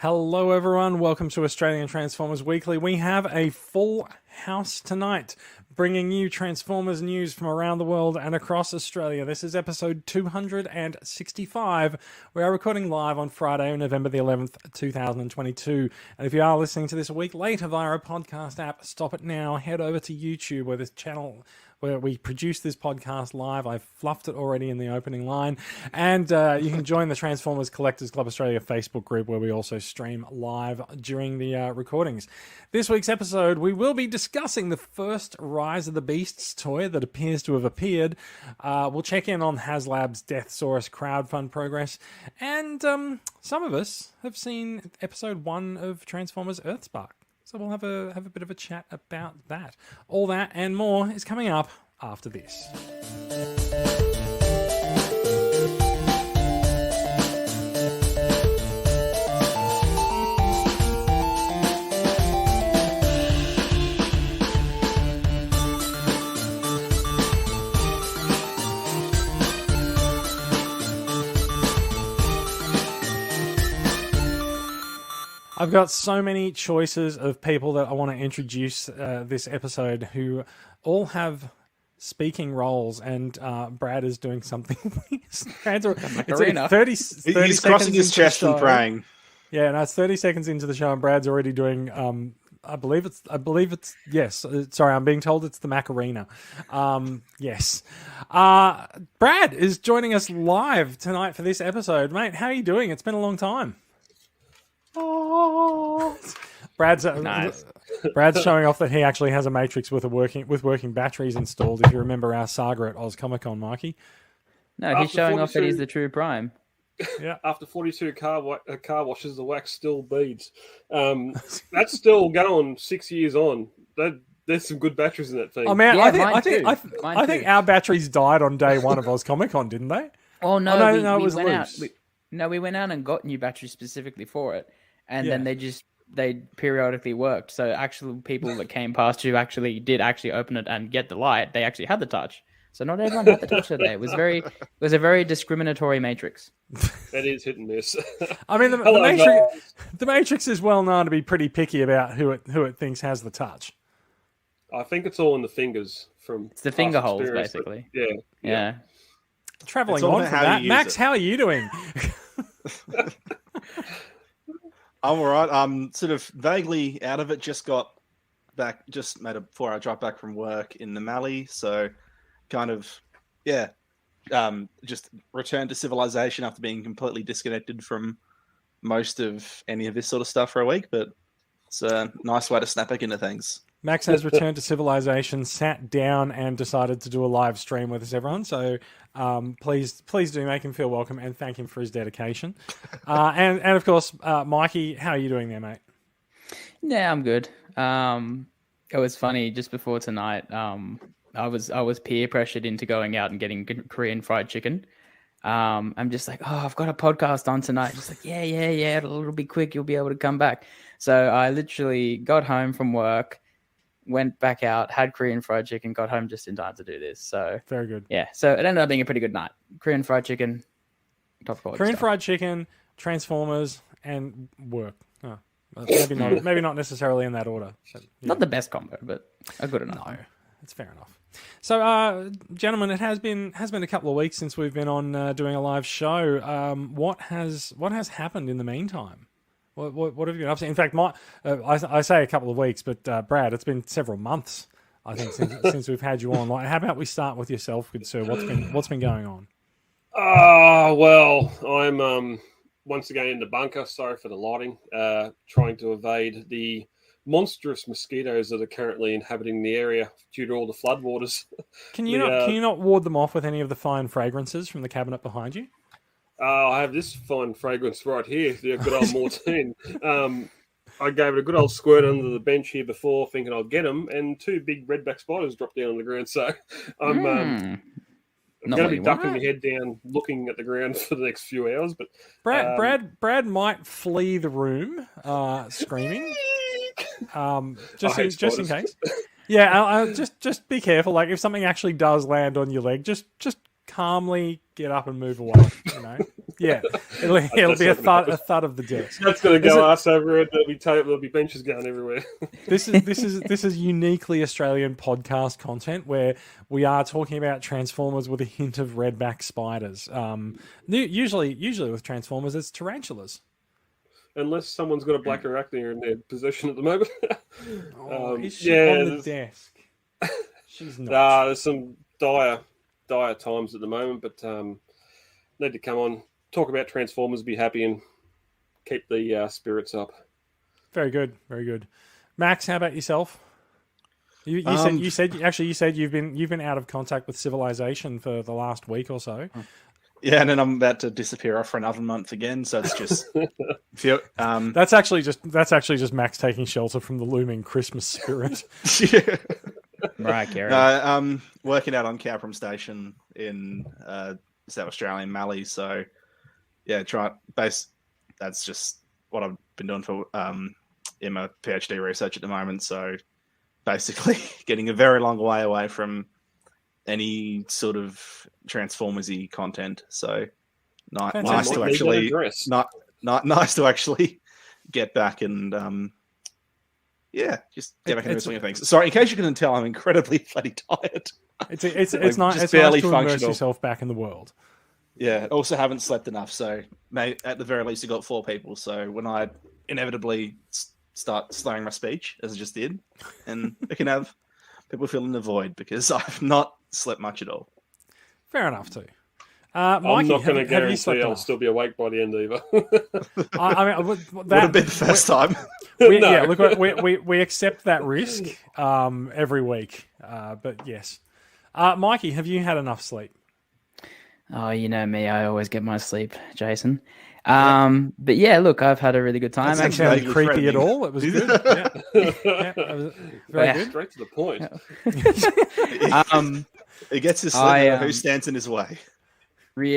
Hello everyone, welcome to Australian Transformers Weekly. We have a full house tonight, bringing you Transformers news from around the world and across Australia. This is episode 265. We are recording live on Friday, November the 11th, 2022. And if you are listening to this a week later via a podcast app, stop it now. Head over to YouTube where this channel... where we produce this podcast live. I've fluffed it already in the opening line. And you can join the Transformers Collectors Club Australia Facebook group where we also stream live during the recordings. This week's episode, we will be discussing the first Rise of the Beasts toy that appears to have appeared. We'll check in on Haslab's Deathsaurus crowdfund progress. And some of us have seen episode 1 of Transformers Earthspark. So we'll have a bit of a chat about that. All that and more is coming up after this. I've got so many choices of people that I want to introduce this episode who all have speaking roles, and Brad is doing something. It's 30 He's crossing his chest and praying. Yeah, no, it's 30 seconds into the show, and Brad's already doing. I believe it's yes. Sorry, I'm being told it's the Macarena. Yes. Brad is joining us live tonight for this episode, mate. How are you doing? It's been a long time. Oh. Brad's showing off that he actually has a Matrix with working batteries installed. If you remember our saga at Oz Comic Con, Mikey. No, he's showing off that he's the true Prime. Yeah. After 42 car washes, the wax still beads. That's still going 6 years on. There's some good batteries in that thing. Oh man, yeah, I think our batteries died on day one of Oz Comic Con, didn't they? Oh no, it was went loose. we went out and got new batteries specifically for it. And then they periodically worked. So actual people that came past who did open it and get the light, they actually had the touch. So not everyone had the touch today. It was a very discriminatory Matrix. That is hit and miss. I mean, the Matrix is well known to be pretty picky about who it thinks has the touch. I think it's all in the fingers It's the finger holes, basically. Yeah. Traveling on from that, Max, how are you doing? I'm all right. I'm sort of vaguely out of it. Just got back. Just made a 4-hour drive back from work in the Mallee. So, kind of, just returned to civilization after being completely disconnected from most of any of this sort of stuff for a week. But it's a nice way to snap back into things. Max has returned to civilization, sat down, and decided to do a live stream with us, everyone. So please do make him feel welcome and thank him for his dedication. And of course, Mikey, how are you doing there, mate? Yeah, I'm good. It was funny just before tonight. I was peer pressured into going out and getting Korean fried chicken. I'm just like, I've got a podcast on tonight. Just like, yeah, it'll be quick. You'll be able to come back. So I literally got home from work, went back out, had Korean fried chicken, got home just in time to do this. So very good. Yeah. So it ended up being a pretty good night. Korean fried chicken, top quality. Korean fried chicken, Transformers, and work. Oh, maybe not necessarily in that order. But, yeah. Not the best combo, but a good enough. No, it's fair enough. So, gentlemen, it has been a couple of weeks since we've been on doing a live show. What has happened in the meantime? What have you been up to? In fact, I say a couple of weeks, but Brad, it's been several months, I think, since we've had you on. Like, how about we start with yourself, good sir? What's been going on? Well, I'm once again in the bunker. Sorry for the lighting. Trying to evade the monstrous mosquitoes that are currently inhabiting the area due to all the floodwaters. Can you not ward them off with any of the fine fragrances from the cabinet behind you? I have this fine fragrance right here, the good old Mortine. I gave it a good old squirt under the bench here before, thinking I'd get them, and 2 big redback spiders dropped down on the ground. So I'm going to be ducking my head down, looking at the ground for the next few hours. But Brad might flee the room, screaming, just in case. Yeah, just be careful. Like if something actually does land on your leg, just calmly get up and move away. You know. Yeah, it'll be a thud of the desk. That's going to go ass over it. There'll be benches going everywhere. This is uniquely Australian podcast content where we are talking about Transformers with a hint of redback spiders. Usually with Transformers, it's tarantulas. Unless someone's got a black arachnia in their possession at the moment. Is she on the desk? She's not. There's some dire times at the moment, but need to come on, talk about Transformers, be happy, and keep the spirits up. Very good, very good. Max, how about yourself? You said you've been out of contact with civilization for the last week or so. Yeah, and then I'm about to disappear off for another month again. So it's just that's actually just Max taking shelter from the looming Christmas spirit. Yeah. Right, Gary. I'm working out on Cowpram Station in South Australian Mallee. So yeah, that's just what I've been doing for in my PhD research at the moment. So basically, getting a very long way away from any sort of Transformers-y content. So nice to actually nice to actually get back and just get back into the swing of things. Sorry, in case you couldn't tell, I'm incredibly bloody tired. It's nice to immerse yourself back in the world. Yeah, also haven't slept enough, so at the very least you got 4 people. So when I inevitably start slurring my speech, as I just did, and I can have people filling the void because I've not slept much at all. Fair enough too. Mikey, I'm not going to have you slept guarantee I'll enough? still be awake by the end either. Would have been the first time. Yeah, look, we accept that risk every week. But yes, Mikey, have you had enough sleep? Oh, you know me, I always get my sleep, Jason. But yeah, look, I've had a really good time. That sounded creepy at all. It was good. Yeah, it was very good. Straight to the point. He gets his sleep. Who stands in his way?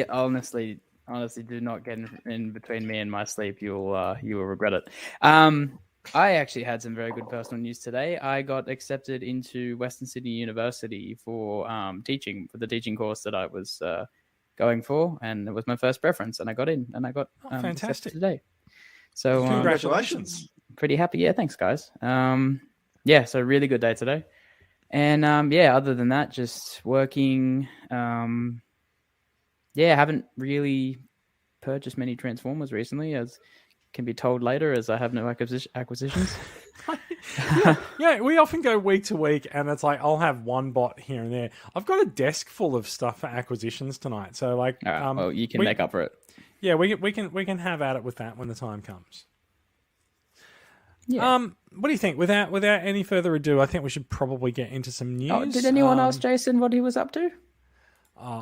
Honestly, do not get in between me and my sleep. You will regret it. I actually had some very good personal news today. I got accepted into Western Sydney University for the teaching course that I was going for, and it was my first preference, and I got in, and I got fantastic today. So Congratulations! Pretty happy. Yeah, thanks, guys. So really good day today, and other than that, just working. Haven't really purchased many Transformers recently, as can be told later, as I have no acquisitions. Yeah, we often go week to week, and it's like I'll have one bot here and there. I've got a desk full of stuff for acquisitions tonight, so like, well, you can make up for it. Yeah, we can have at it with that when the time comes. Yeah. What do you think? Without any further ado, I think we should probably get into some news. Oh, did anyone ask Jason what he was up to?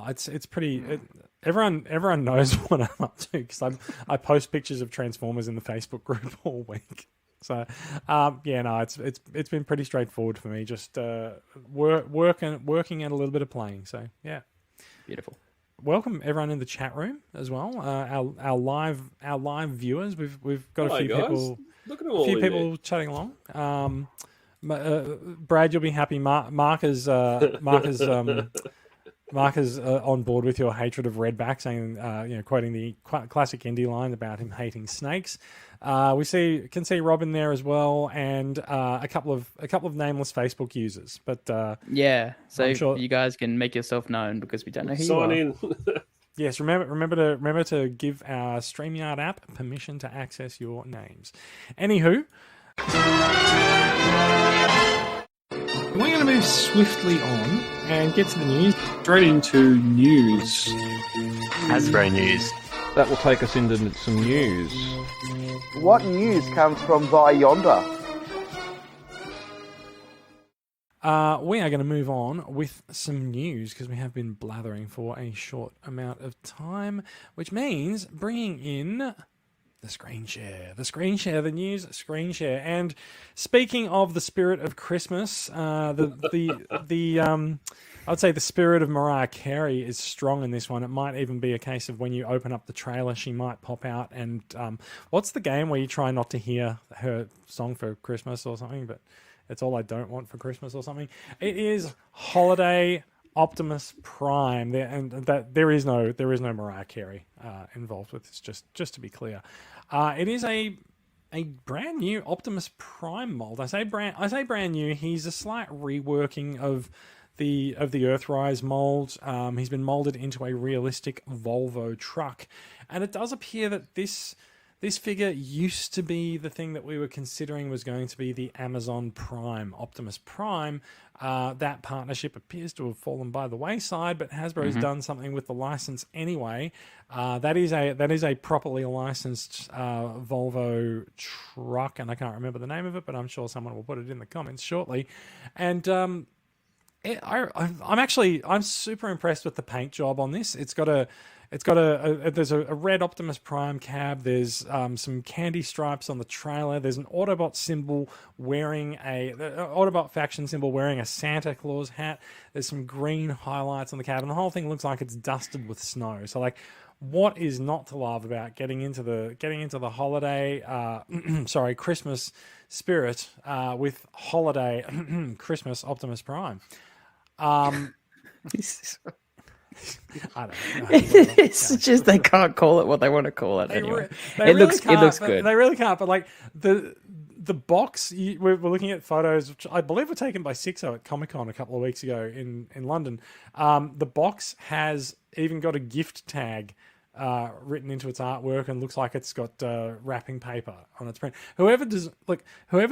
It's pretty. Everyone knows what I'm up to because I post pictures of Transformers in the Facebook group all week. So, it's been pretty straightforward for me. Just working and a little bit of playing. So yeah, beautiful. Welcome everyone in the chat room as well. Our live viewers. We've got a few people. Look at all a few people chatting along. Brad, you'll be happy. Mark is on board with your hatred of Redback, saying, quoting the classic indie line about him hating snakes. We can see Rob in there as well, and a couple of nameless Facebook users. But so sure you guys can make yourself known because we don't know who you are. Sign in. Yes, remember to give our StreamYard app permission to access your names. Anywho. We're going to move swiftly on and get to the news. Straight into news. Hasbro news. That will take us into some news. What news comes from by yonder? We are going to move on with some news because we have been blathering for a short amount of time, which means bringing in the screen share, the news screen share. And speaking of the spirit of Christmas, I would say the spirit of Mariah Carey is strong in this one. It might even be a case of when you open up the trailer, she might pop out. And what's the game where you try not to hear her song for Christmas or something, but it's all I don't want for Christmas or something? It is Holiday Optimus Prime, and that there is no Mariah Carey involved with this. Just to be clear, it is a brand new Optimus Prime mold. I say brand new. He's a slight reworking of the Earthrise mold. He's been molded into a realistic Volvo truck, and it does appear that this figure used to be the thing that we were considering was going to be the Amazon Prime Optimus Prime. That partnership appears to have fallen by the wayside, but Hasbro's done something with the license anyway. That is a properly licensed Volvo truck, and I can't remember the name of it, but I'm sure someone will put it in the comments shortly. And I'm super impressed with the paint job on this. There's a red Optimus Prime cab. There's some candy stripes on the trailer. There's an Autobot symbol Autobot faction symbol wearing a Santa Claus hat. There's some green highlights on the cab, and the whole thing looks like it's dusted with snow. So like, what is not to love about getting into the holiday, Christmas spirit with holiday Christmas Optimus Prime? I don't know. It's just they can't call it what they want to call it anyway. It looks good. They really can't. But like the box, we're looking at photos, which I believe were taken by Sixo at Comic-Con a couple of weeks ago in London. The box has even got a gift tag written into its artwork, and looks like it's got wrapping paper on its print. Whoever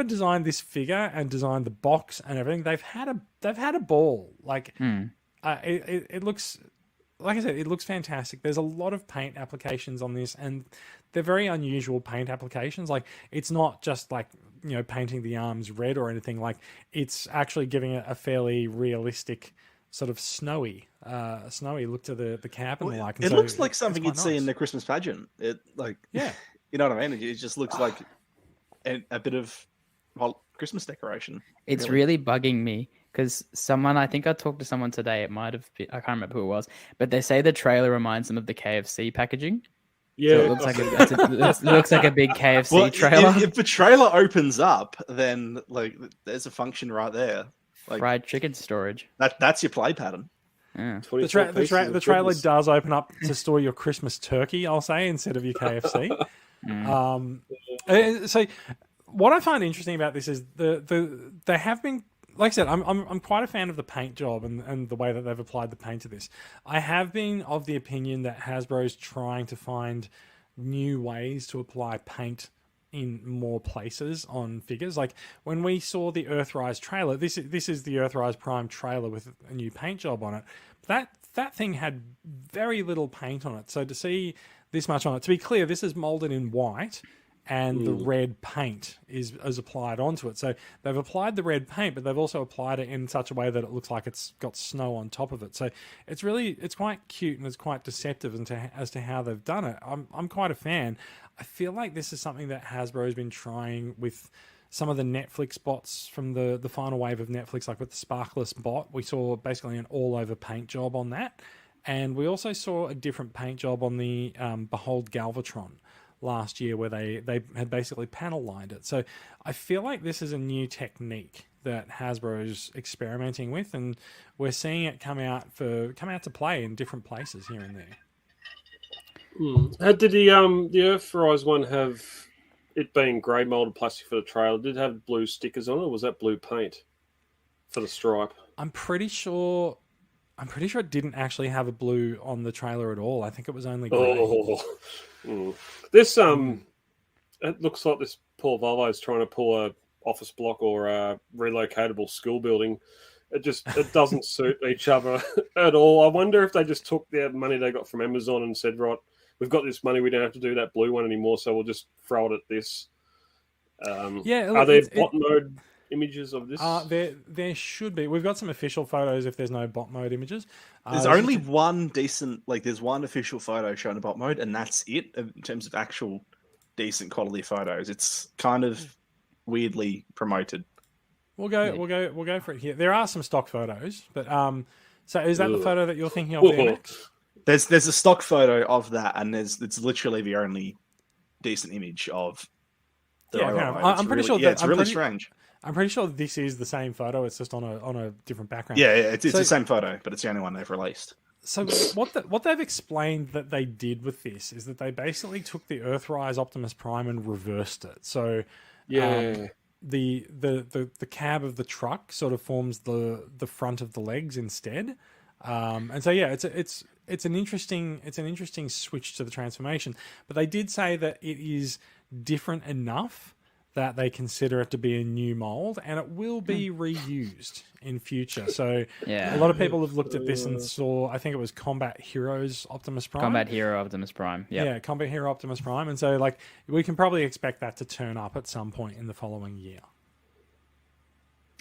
designed this figure and designed the box and everything, they've had a ball. Like it looks. Like I said, it looks fantastic. There's a lot of paint applications on this, and they're very unusual paint applications. Like, it's not just like, painting the arms red or anything. Like, it's actually giving it a fairly realistic sort of snowy look to the cap and the like. And it so looks like something you'd quite see nice. in the Christmas pageant. It Yeah. You know what I mean? It just looks like a bit of Christmas decoration. It's really bugging me. Because I think I talked to someone today, it might have been, I can't remember who it was, but they say the trailer reminds them of the KFC packaging. Yeah, so it looks like a big KFC trailer. If the trailer opens up, then like there's a function right there. Like, fried chicken storage. That's your play pattern. Yeah. The trailer does open up to store your Christmas turkey, I'll say, instead of your KFC. So what I find interesting about this is they have been. Like I said, I'm quite a fan of the paint job and the way that they've applied the paint to this. I have been of the opinion that Hasbro's trying to find new ways to apply paint in more places on figures. Like when we saw the Earthrise trailer, this is the Earthrise Prime trailer with a new paint job on it. That thing had very little paint on it. So to see this much on it, to be clear, this is molded in white. And the red paint is applied onto it. So they've applied the red paint, but they've also applied it in such a way that it looks like it's got snow on top of it. So it's quite cute and it's quite deceptive as to how they've done it. I'm quite a fan. I feel like this is something that Hasbro's been trying with some of the Netflix bots from the final wave of Netflix, like with the Sparkless bot. We saw basically an all-over paint job on that. And we also saw a different paint job on the Behold Galvatron last year, where they had basically panel lined it. So I feel like this is a new technique that Hasbro's experimenting with, and we're seeing it come out to play in different places here and there. Did the Earthrise one have it being grey molded plastic for the trailer? Did it have blue stickers on it, or was that blue paint for the stripe? I'm pretty sure it didn't actually have a blue on the trailer at all. I think it was only grey. This it looks like this poor Volvo is trying to pull a office block or a relocatable school building. It doesn't suit each other at all. I wonder if they just took their money they got from Amazon and said, right, we've got this money, we don't have to do that blue one anymore, so we'll just throw it at this. Are there bot mode images of this? There should be. We've got some official photos if there's no bot mode images. There's only one decent, there's one official photo showing a bot mode, and that's it in terms of actual decent quality photos. It's kind of weirdly promoted. We'll go for it here. There are some stock photos, but so is that the photo that you're thinking of there, Max? There's a stock photo of that, and it's literally the only decent image of the Yeah, robot fair enough. mode. It's I'm pretty really, sure yeah, that- it's I'm really pretty- strange. I'm pretty sure this is the same photo. It's just on a different background. Yeah, it's So- the same photo, but it's the only one they've released. So what they've explained that they did with this is that they basically took the Earthrise Optimus Prime and reversed it. So Yeah. the cab of the truck sort of forms the front of the legs instead. And so yeah, it's an interesting switch to the transformation. But they did say that it is different enough that they consider it to be a new mold, and it will be reused in future. So Yeah. a lot of people have looked at this and saw, I think it was Combat Heroes Optimus Prime. Combat Hero Optimus Prime. Yep. Yeah, Combat Hero Optimus Prime. And so like we can probably expect that to turn up at some point in the following year.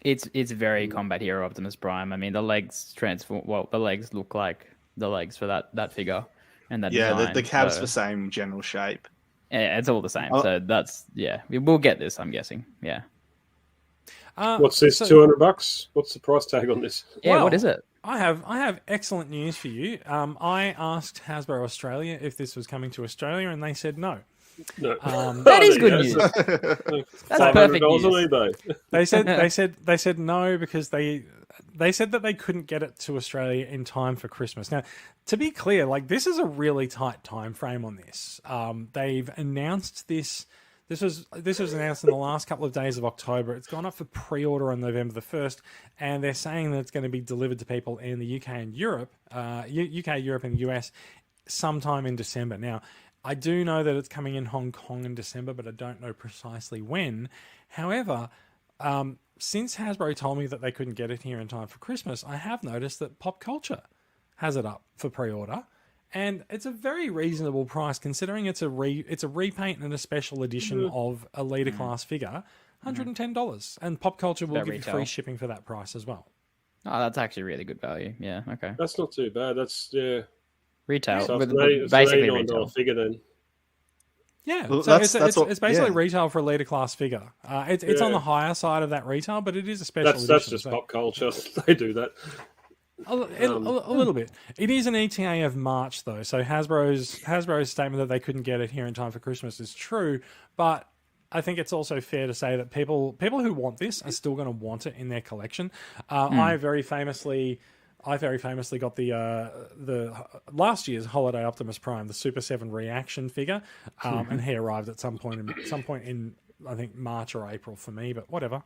It's very Combat Hero Optimus Prime. I mean, the legs transform. Well, the legs look like the legs for that figure and that Yeah, design. the cab's so, the same general shape. yeah, it's all the same. Oh. So that's we'll get this. I'm guessing. Yeah. What's this? so- $200? What's the price tag on this? Yeah. Well, what is it? I have excellent news for you. I asked Hasbro Australia if this was coming to Australia, and they said no. No. That is there good you news. go. That's $500 perfect on news. eBay. They said no because they said that they couldn't get it to Australia in time for Christmas. Now, to be clear, like this is a really tight time frame on this. They've announced this. This was announced in the last couple of days of October. It's gone up for pre-order on November the 1st, and they're saying that it's going to be delivered to people in the UK and Europe, UK, Europe, and US sometime in December. Now, I do know that it's coming in Hong Kong in December, but I don't know precisely when. However, since Hasbro told me that they couldn't get it here in time for Christmas, I have noticed that Popcultcha has it up for pre-order, and it's a very reasonable price considering it's a repaint and a special edition of a leader class figure, $110, and Popcultcha will That give you retail. free shipping for that price as well. Oh, that's actually really good value. Yeah. Okay. That's not too bad. That's Retail. So with it's basically $89 retail. figure then. Yeah, Well, so that's it's what- basically yeah. retail for a leader class figure. It's on Yeah. the higher side of that retail, but it is a special edition. That's just so- pop culture. They do that. A little bit. It is an ETA of March, though. So Hasbro's statement that they couldn't get it here in time for Christmas is true, but I think it's also fair to say that people who want this are still going to want it in their collection. I very famously got the last year's Holiday Optimus Prime, the Super 7 Reaction figure, and he arrived at some point in I think March or April for me, but whatever.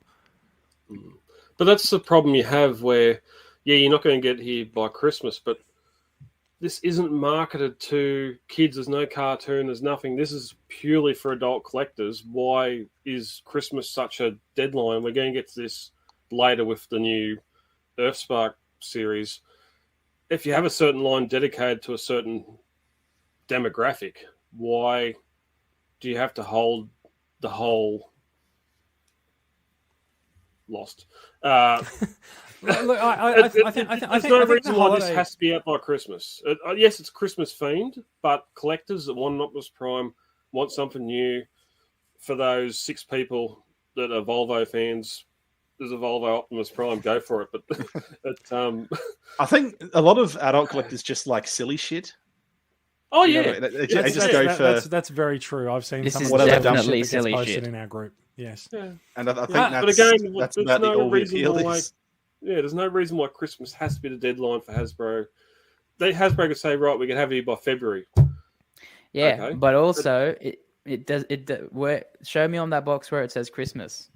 But that's the problem you have where, yeah, you're not going to get here by Christmas, but this isn't marketed to kids. There's no cartoon. There's nothing. This is purely for adult collectors. Why is Christmas such a deadline? We're going to get to this later with the new Earthspark series. If you have a certain line dedicated to a certain demographic, why do you have to hold the whole lost? Look, I think There's no the reason why this holiday- has to be out by Christmas. Yes, it's Christmas themed, but collectors that want an Optimus Prime want something new. For those 6 people that are Volvo fans, there's a Volvo Optimus Prime. Go for it. But I think a lot of adult collectors just like silly shit. oh You yeah, know, they just go for, that's very true. I've seen This some is of the dumb definitely shit that gets silly posted shit. in our group. Yes. yeah. and I think Yeah, but that's, again, that's there's about the no all the reason appeal why- is. Yeah, there's no reason why Christmas has to be the deadline for Hasbro. Hasbro could say, right, we can have it by February. Yeah, Okay. but also where show me on that box where it says Christmas.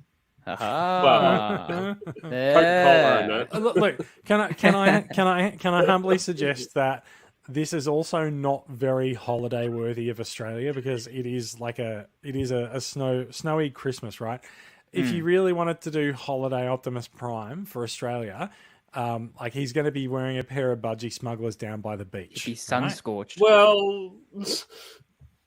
Haha. Yeah. Look, can I humbly suggest that this is also not very holiday worthy of Australia because it is a snowy Christmas, right? If you really wanted to do Holiday Optimus Prime for Australia, like he's going to be wearing a pair of budgie smugglers down by the beach. Be sun right? scorched. Well,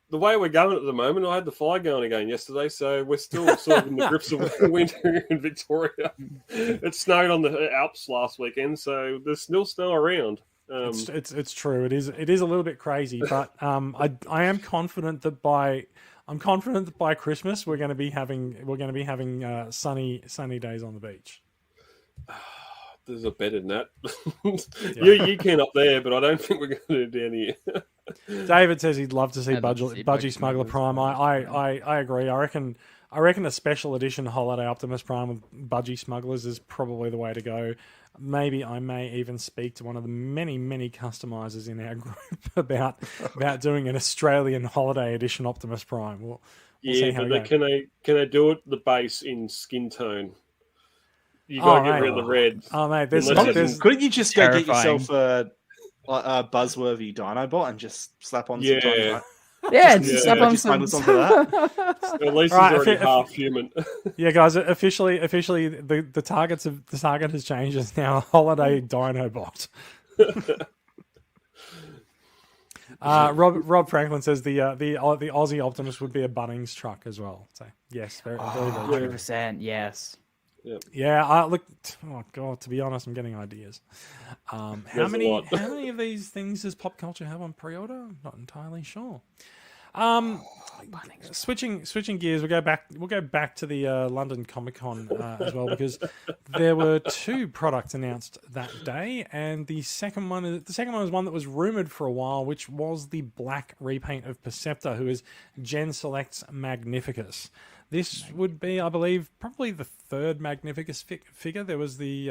the way we're going at the moment, I had the fire going again yesterday, so we're still sort of in the grips of winter in Victoria. It snowed on the Alps last weekend, so there's still snow around. It's true. It is a little bit crazy, but I am confident that by Christmas we're going to be having sunny days on the beach. There's a better than that. You can up there, but I don't think we're going to do it down here. David says he'd love to see I'd love to see Budgie Smuggler Prime. I agree. I reckon a special edition Holiday Optimus Prime with Budgie Smugglers is probably the way to go. Maybe I may even speak to one of the many customizers in our group about doing an Australian Holiday Edition Optimus Prime. We'll see how but it can they do it the base in skin tone? You got to get rid of the red. Oh mate, couldn't you just go get terrifying. yourself a buzzworthy Dinobot and just slap on some Yeah. Yeah, Yeah, slap on Budgie some. Smugglers onto that? At least Right, he's already if- half human. Yeah, guys. Officially, the target has changed. It's now a Holiday Dinobot. Rob Franklin says the Aussie Optimus would be a Bunnings truck as well. So yes, very very true. 100%, yes. Yeah, look. Oh god, to be honest, I'm getting ideas. How There's a many lot. how many of these things does Popcultcha have on pre-order? I'm not entirely sure. Switching gears, we'll go back to the London Comic Con as well, because there were two products announced that day, and the second one is one that was rumored for a while, which was the black repaint of Perceptor, who is Gen Select's Magnificus. This would be, I believe, probably the third Magnificus figure. There was the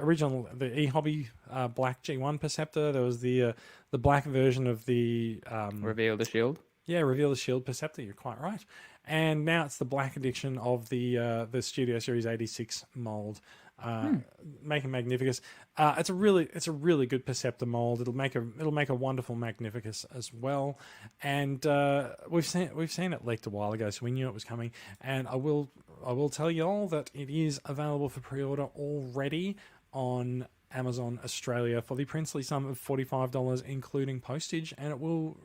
original, the eHobby black G1 Perceptor. There was the black version of the Reveal the shield. Yeah, Reveal the Shield Perceptor. You're quite right. And now it's the black edition of the Studio Series 86 mold, making Magnificus. It's a really good Perceptor mold. It'll make a wonderful Magnificus as well. And we've seen it leaked a while ago, so we knew it was coming. And I will tell you all that it is available for pre-order already on Amazon Australia for the princely sum of $45, including postage, and it will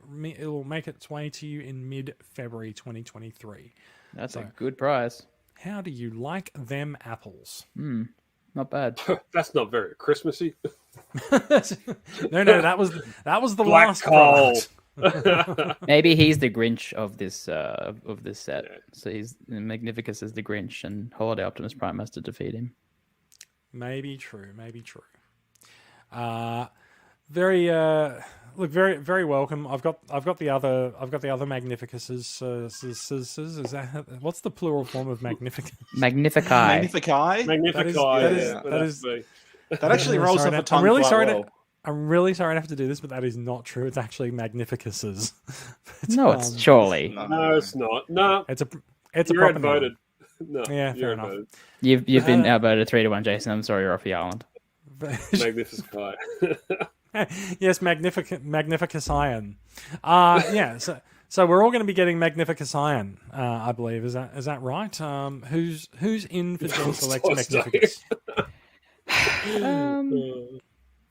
make its way to you in mid-February 2023. That's a good price. How do you like them apples? Not bad. That's not very Christmassy. No, that was the Black last coal. product. Maybe he's the Grinch of this set. Yeah. So he's Magnificus is the Grinch, and Holiday Optimus Prime has to defeat him. Maybe true. Very very welcome. I've got the other Magnificuses. Is that what's the plural form of Magnificus? Magnifici. Magnifici. That actually rolls off the tongue I'm really quite sorry well. I'm really sorry to have to do this, but that is not true. It's actually Magnificuses. No, it's surely. No, it's not. No, it's a you're proper outvoted. No, Yeah, you're fair enough. outvoted. You've been outvoted 3-1, Jason. I'm sorry, you're off the island. Magnifici. Yes, Magnificus Iron. Yeah, so we're all going to be getting Magnificus Iron, I believe. Is that right? Who's in for Gen Select Magnificus?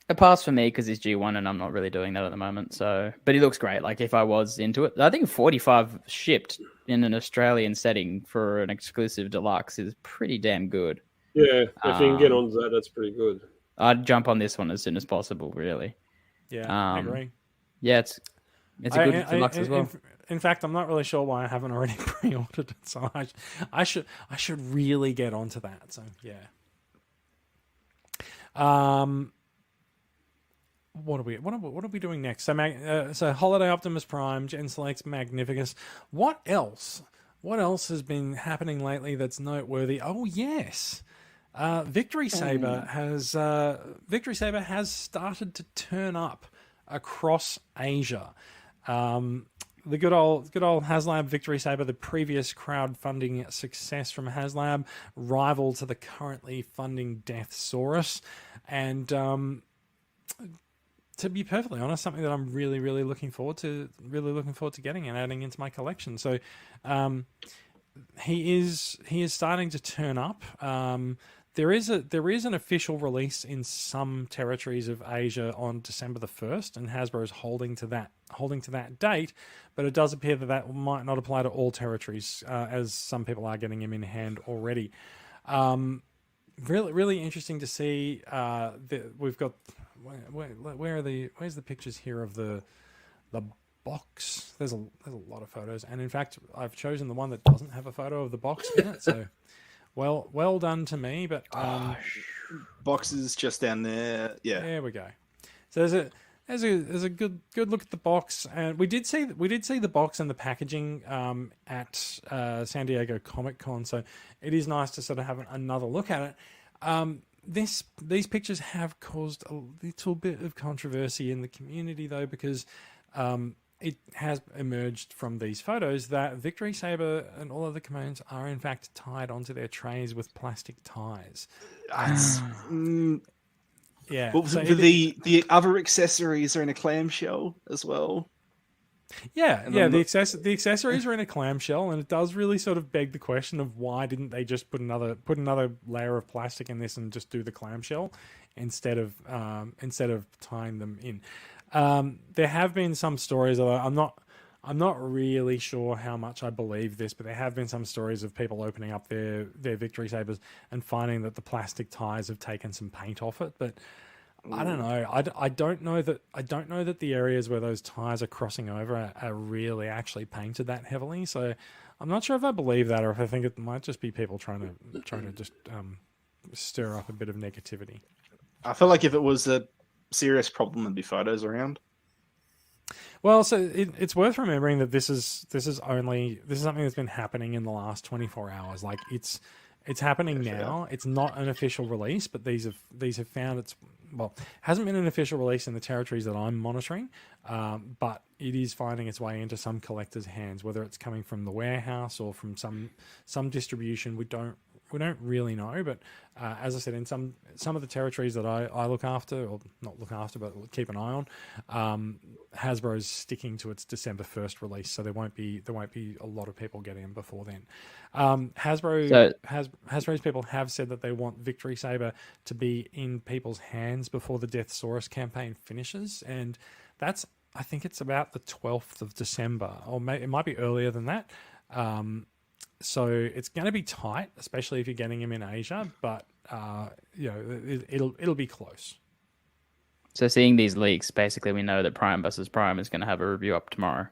A pass for me because he's G1 and I'm not really doing that at the moment. So, but he looks great. Like if I was into it, I think 45 shipped in an Australian setting for an exclusive deluxe is pretty damn good. Yeah, if you can get onto that, that's pretty good. I'd jump on this one as soon as possible. Really. Yeah, I agree. Yeah, it's a good deluxe as well. In fact, I'm not really sure why I haven't already pre-ordered it. So I should really get onto that. So yeah. What are we doing next? So Holiday Optimus Prime, Gen Select's Magnificus. What else has been happening lately that's noteworthy? Oh yes, Victory Saber has started to turn up across Asia. The good old Haslab Victory Saber, the previous crowdfunding success from Haslab, rival to the currently funding Deathsaurus, and to be perfectly honest, something that I'm really looking forward to getting and adding into my collection. So he is starting to turn up. There is an official release in some territories of Asia on December the 1st, and Hasbro is holding to that date, but it does appear that might not apply to all territories, as some people are getting him in hand already. Really interesting to see. We've got where's the pictures here of the box? There's a lot of photos, and in fact, I've chosen the one that doesn't have a photo of the box in it. So, well done to me. But boxes just down there. Yeah, there we go. So there's There's a good look at the box, and we did see the box and the packaging at San Diego Comic Con, so it is nice to sort of have another look at it. These pictures have caused a little bit of controversy in the community, though, because it has emerged from these photos that Victory Saber and all other commands are in fact tied onto their trays with plastic ties. Yeah. Well, so the other accessories are in a clamshell as well. Yeah, And yeah. I'm The accessories are in a clamshell, and it does really sort of beg the question of why didn't they just put another layer of plastic in this and just do the clamshell instead of tying them in. There have been some stories, although I'm not really sure how much I believe this, but there have been some stories of people opening up their Victory Sabers and finding that the plastic ties have taken some paint off it, but. I don't know. I don't know that the areas where those tires are crossing over are really actually painted that heavily. So I'm not sure if I believe that, or if I think it might just be people trying to just stir up a bit of negativity. I feel like if it was a serious problem, there'd be photos around. Well, so it's worth remembering that this is something that's been happening in the last 24 hours. Like it's happening now. It's not an official release, but these have found hasn't been an official release in the territories that I'm monitoring, but it is finding its way into some collectors' hands, whether it's coming from the warehouse or from some distribution. We don't really know, but as I said, in some of the territories that I look after, or not look after, but keep an eye on, Hasbro's sticking to its December 1st release, so there won't be a lot of people getting them before then. Hasbro's people have said that they want Victory Saber to be in people's hands before the Deathsaurus campaign finishes, and that's, I think it's about the 12th of December, or it might be earlier than that. So it's going to be tight, especially if you're getting them in Asia, but it'll be close. So seeing these leaks, basically we know that Prime vs. Prime is going to have a review up tomorrow.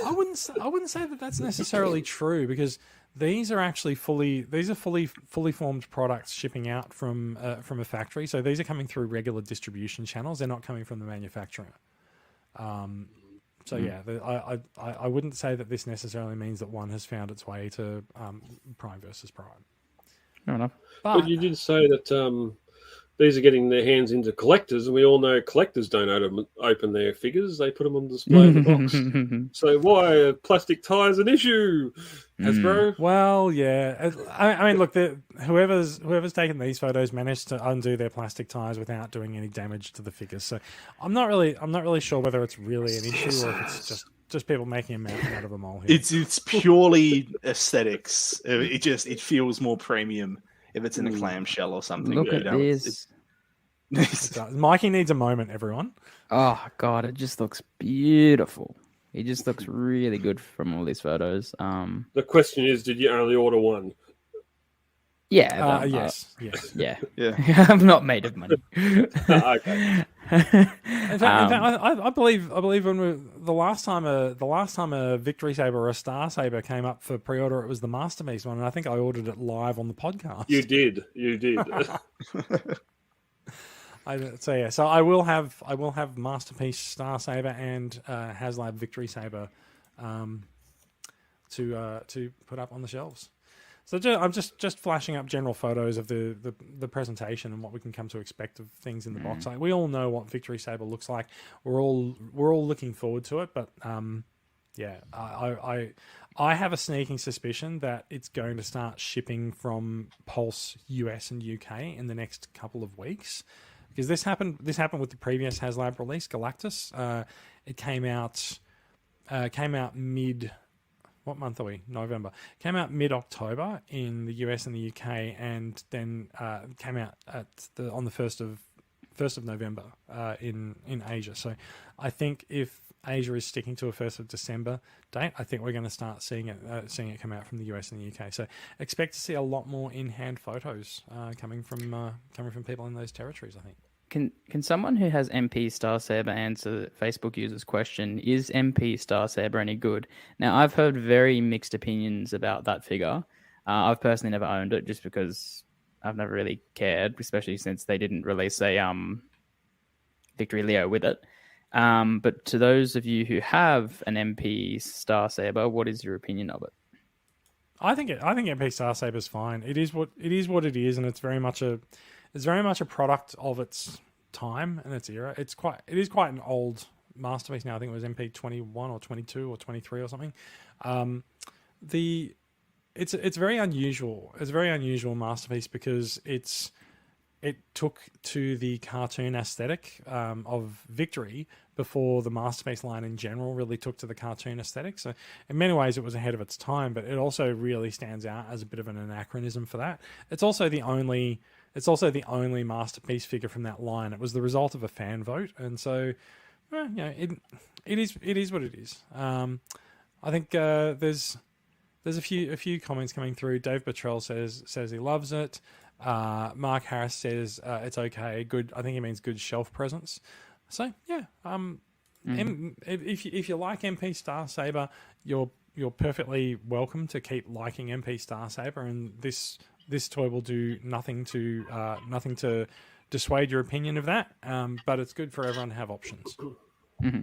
I wouldn't say that that's necessarily true, because these are actually fully formed products shipping out from a factory. So these are coming through regular distribution channels. They're not coming from the manufacturer. So yeah, I wouldn't say that this necessarily means that one has found its way to Prime versus Prime. Fair enough. But you did say that these are getting their hands into collectors, and we all know collectors don't open their figures; they put them on display in the box. So why are plastic ties an issue, Hasbro? Well, yeah. I mean, look, whoever's taken these photos managed to undo their plastic ties without doing any damage to the figures. So I'm not really sure whether it's really an issue or if it's just people making a mountain out of a molehill. It's purely aesthetics. It feels more premium if it's in a clamshell or something. Look at this. Mikey needs a moment, everyone. Oh god, it just looks beautiful. It just looks really good from all these photos. The question is, did you only order one? Yeah. Yes. Yeah. Yeah. I'm not made of money. Okay. In fact, I believe when the last time a Victory Saber or a Star Saber came up for pre-order, it was the Masterpiece one, and I think I ordered it live on the podcast. You did. So I will have Masterpiece Star Saber and Haslab Victory Saber to put up on the shelves. So I'm just flashing up general photos of the presentation and what we can come to expect of things in the box. Like, we all know what Victory Saber looks like. We're all looking forward to it, but I have a sneaking suspicion that it's going to start shipping from Pulse US and UK in the next couple of weeks, because this happened with the previous Haslab release, Galactus. It came out mid. What month are we? November. Came out mid-October in the US and the UK, and then came out on the 1st of November in Asia. So I think if Asia is sticking to a 1st of December date, I think we're going to start seeing it come out from the US and the UK. So expect to see a lot more in-hand photos coming from people in those territories, I think. Can someone who has MP Star Saber answer Facebook users' question, is MP Star Saber any good? Now, I've heard very mixed opinions about that figure. I've personally never owned it just because I've never really cared, especially since they didn't release a Victory Leo with it. But to those of you who have an MP Star Saber, what is your opinion of it? I think MP Star Saber is fine. It is what it is, and it's very much a product of its time and its era. It is quite an old masterpiece now. I think it was MP 21 or 22 or 23 or something. It's very unusual. It's a very unusual masterpiece because it took to the cartoon aesthetic of Victory before the masterpiece line in general really took to the cartoon aesthetic. So in many ways it was ahead of its time, but it also really stands out as a bit of an anachronism for that. It's also the only masterpiece figure from that line. It was the result of a fan vote, and so it is what it is. I think there's a few comments coming through. Dave Bottrell says he loves it. Mark Harris says it's okay. Good. I think he means good shelf presence. So yeah, if you like MP Star Saber, you're perfectly welcome to keep liking MP Star Saber, and this toy will do nothing to dissuade your opinion of that. But it's good for everyone to have options. Mm-hmm.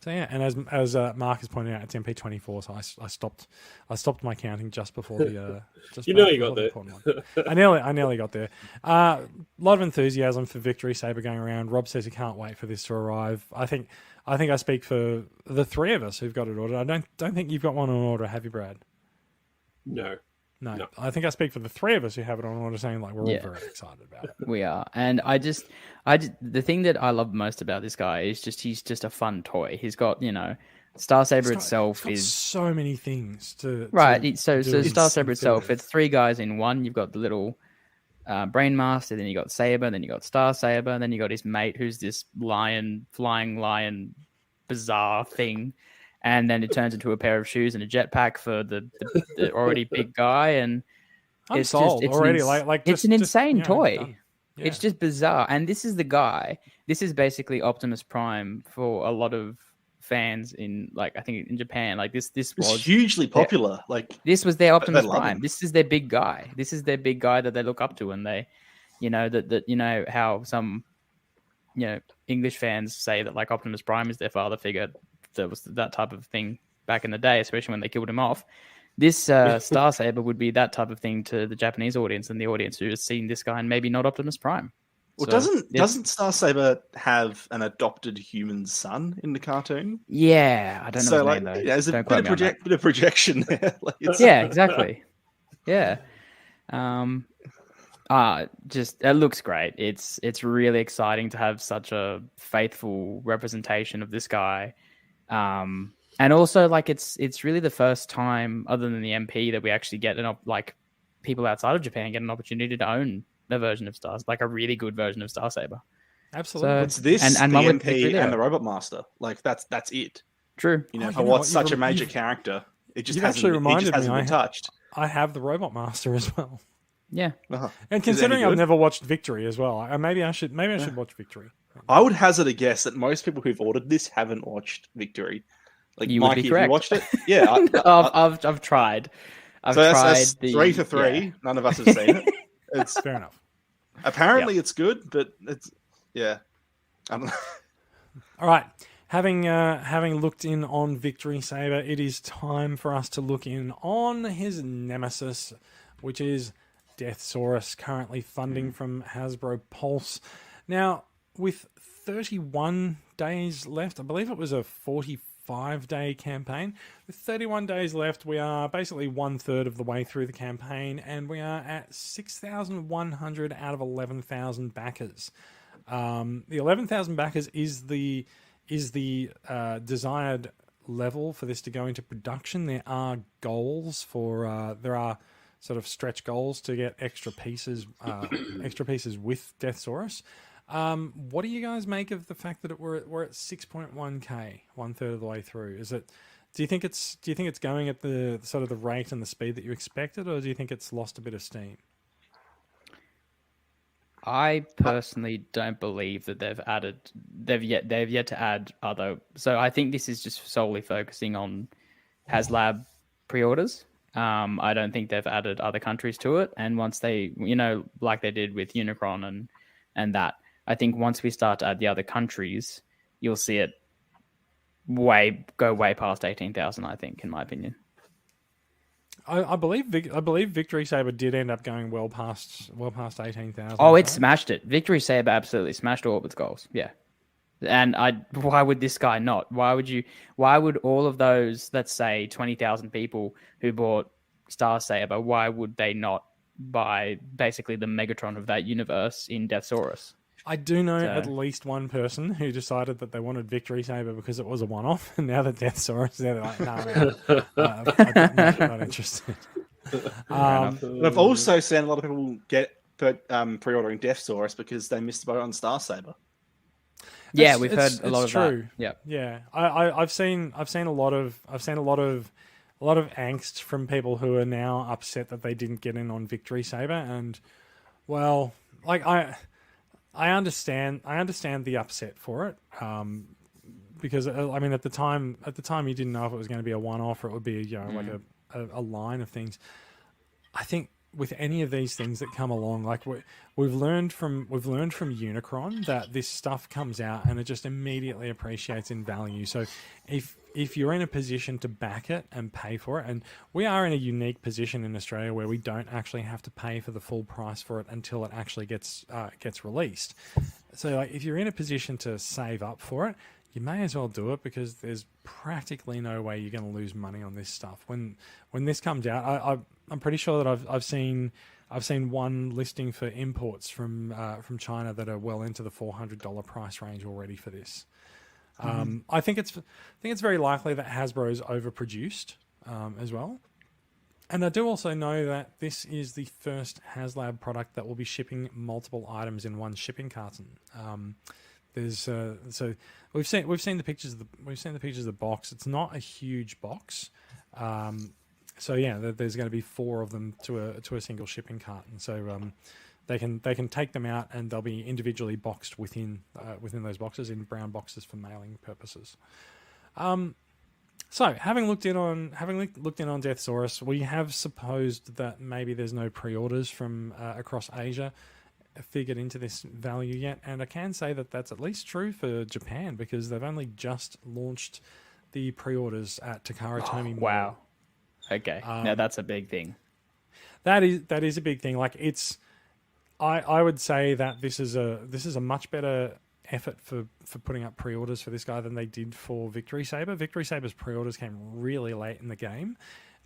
So yeah, and as Mark has pointed out, it's MP24. So I stopped my counting just before the. You got there. I nearly got there. A lot of enthusiasm for Victory Saber going around. Rob says he can't wait for this to arrive. I think I speak for the three of us who've got it ordered. I don't think you've got one on order, have you, Brad? No. I think I speak for the three of us who have it on order, saying like we're all very excited about it. We are, and I just the thing that I love most about this guy is he's just a fun toy. He's got Star Saber itself is so many things to right. So Star Saber itself, it's three guys in one. You've got the little Brain Master, then you got Saber, then you got Star Saber, and then you got his mate who's this flying lion, bizarre thing. And then it turns into a pair of shoes and a jetpack for the already big guy, and I'm sold already. It's an insane toy. Yeah. It's just bizarre. And this is the guy. This is basically Optimus Prime for a lot of fans in I think in Japan. This was hugely popular. This was their Optimus Prime. This is their big guy. This is their big guy that they look up to, and they, how some English fans say that Optimus Prime is their father figure. There was that type of thing back in the day, especially when they killed him off. This Star Saber would be that type of thing to the Japanese audience and the audience who has seen this guy and maybe not Optimus Prime. Well, doesn't Star Saber have an adopted human son in the cartoon? Yeah, I don't know his name though. There's a bit of projection there. Yeah, exactly. Yeah. Just it looks great. It's really exciting to have such a faithful representation of this guy. And also it's really the first time other than the MP that we actually get people outside of Japan get an opportunity to own a version of a really good version of Star Saber. Absolutely. So, it's this and the MP and the Robot Master. That's it. True. For what's such a major character, it just hasn't been touched. I have the Robot Master as well. Yeah. Uh-huh. And considering I've never watched Victory as well, maybe I should watch Victory. I would hazard a guess that most people who've ordered this haven't watched Victory. You Mikey, would be correct. have you watched it? Yeah, I've tried. That's 3 for 3. Yeah. None of us have seen it. It's fair enough. Apparently, it's good, but it's I don't know. All right, having looked in on Victory Saber, it is time for us to look in on his nemesis, which is Deathsaurus, currently funding from Hasbro Pulse. Now, with 31 days left, I believe it was a 45-day campaign. With 31 days left, we are basically 1/3 of the way through the campaign, and we are at 6,100 out of 11,000 backers. The 11,000 backers is the desired level for this to go into production. There are goals for there are sort of stretch goals to get extra pieces with Deathsaurus. What do you guys make of the fact that we're at 6.1k, 1/3 of the way through? Do you think it's going at the sort of the rate and the speed that you expected, or do you think it's lost a bit of steam? I personally don't believe that they've yet to add other. So I think this is just solely focusing on Haslab pre-orders. I don't think they've added other countries to it. And once they, like they did with Unicron and that, I think once we start to add the other countries, you'll see it go way past 18,000. I think, in my opinion. I believe Victory Saber did end up going well past 18,000. Oh, it smashed it. Victory Saber absolutely smashed all of its goals. Yeah. And why would this guy not? Why would all of those, let's say 20,000 people who bought Star Saber, why would they not buy basically the Megatron of that universe in Deathsaurus? I do know at least one person who decided that they wanted Victory Saber because it was a one-off, and now that Deathsaurus, they're like, no, I'm not interested. I've also seen a lot of people pre-ordering Deathsaurus because they missed the boat on Star Saber. Yeah, we've heard a lot of true. that. Yeah. I've seen a lot of angst from people who are now upset that they didn't get in on Victory Saber, and well, like I understand the upset for it, because I mean at the time you didn't know if it was going to be a one-off or it would be like a line of things. I think with any of these things that come along, like we've learned from Unicron that this stuff comes out and it just immediately appreciates in value. So if you're in a position to back it and pay for it, and we are in a unique position in Australia where we don't actually have to pay for the full price for it until it actually gets released. So like if you're in a position to save up for it, you may as well do it because there's practically no way you're going to lose money on this stuff. When this comes out, I'm pretty sure that I've seen one listing for imports from China that are well into the $400 price range already for this. I think it's very likely that Hasbro's overproduced as well. And I do also know that this is the first HasLab product that will be shipping multiple items in one shipping carton. There's so we've seen the pictures of the box. It's not a huge box. So yeah, there's going to be 4 of them to a single shipping carton. So they can take them out and they'll be individually boxed within those boxes in brown boxes for mailing purposes. So having looked in on Deathsaurus, we have supposed that maybe there's no pre-orders from across Asia figured into this value yet, and I can say that that's at least true for Japan because they've only just launched the pre-orders at Takara Tomy Mall. Wow. Okay. Now that's a big thing. That is a big thing. Like I would say that this is a much better effort for putting up pre-orders for this guy than they did for Victory Saber. Victory Saber's pre-orders came really late in the game.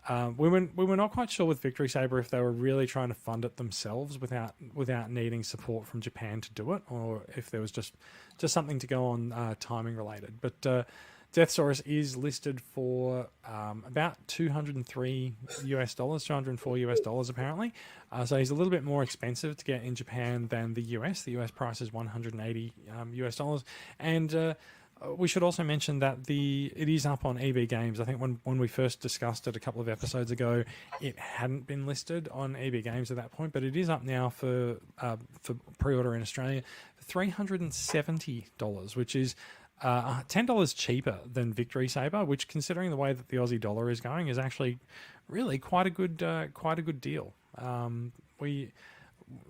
We were not quite sure with Victory Saber if they were really trying to fund it themselves without needing support from Japan to do it, or if there was just something to go on timing related. But Deathsaurus is listed for about $203 US, $204 US apparently. So he's a little bit more expensive to get in Japan than the US. The US price is $180 US, and we should also mention that it is up on EB Games. I think when we first discussed it a couple of episodes ago, it hadn't been listed on EB Games at that point, but it is up now for pre-order in Australia for $370, which is $10 cheaper than Victory Saber, which, considering the way that the Aussie dollar is going, is actually really quite a good deal.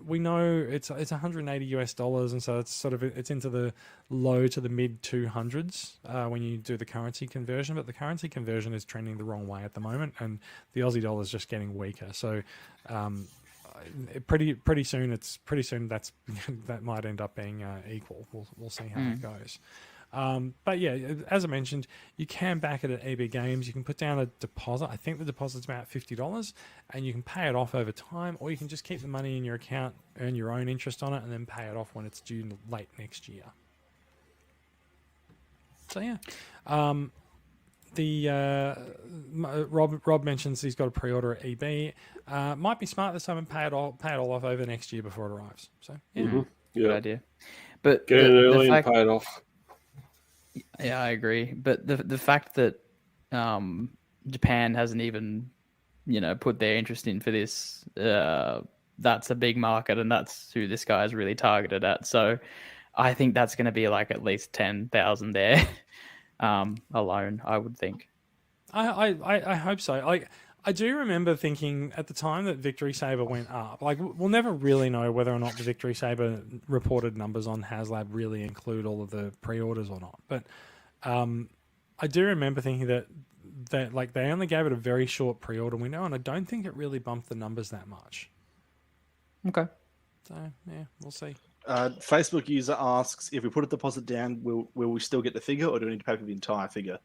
We know it's $180 US, and so it's into the low to the mid 200s when you do the currency conversion. But the currency conversion is trending the wrong way at the moment, and the Aussie dollar is just getting weaker. So pretty soon that might end up being equal. We'll see how it goes. But yeah, as I mentioned, you can back it at EB Games. You can put down a deposit. I think the deposit's about $50, and you can pay it off over time, or you can just keep the money in your account, earn your own interest on it, and then pay it off when it's due late next year. So yeah, Rob mentions he's got a pre-order at EB. Might be smart this time and pay it all off over next year before it arrives. So yeah, good idea. But get in early and pay it off. Yeah, I agree. But the fact that Japan hasn't even, put their interest in for this, that's a big market, and that's who this guy is really targeted at. So I think that's going to be like at least 10,000 there alone, I would think. I hope so. I do remember thinking at the time that Victory Saber went up, like we'll never really know whether or not the Victory Saber reported numbers on Haslab really include all of the pre-orders or not. But I do remember thinking that like they only gave it a very short pre-order window, and I don't think it really bumped the numbers that much. Okay. So yeah, we'll see. Facebook user asks, if we put a deposit down, will we still get the figure, or do we need to pay for the entire figure?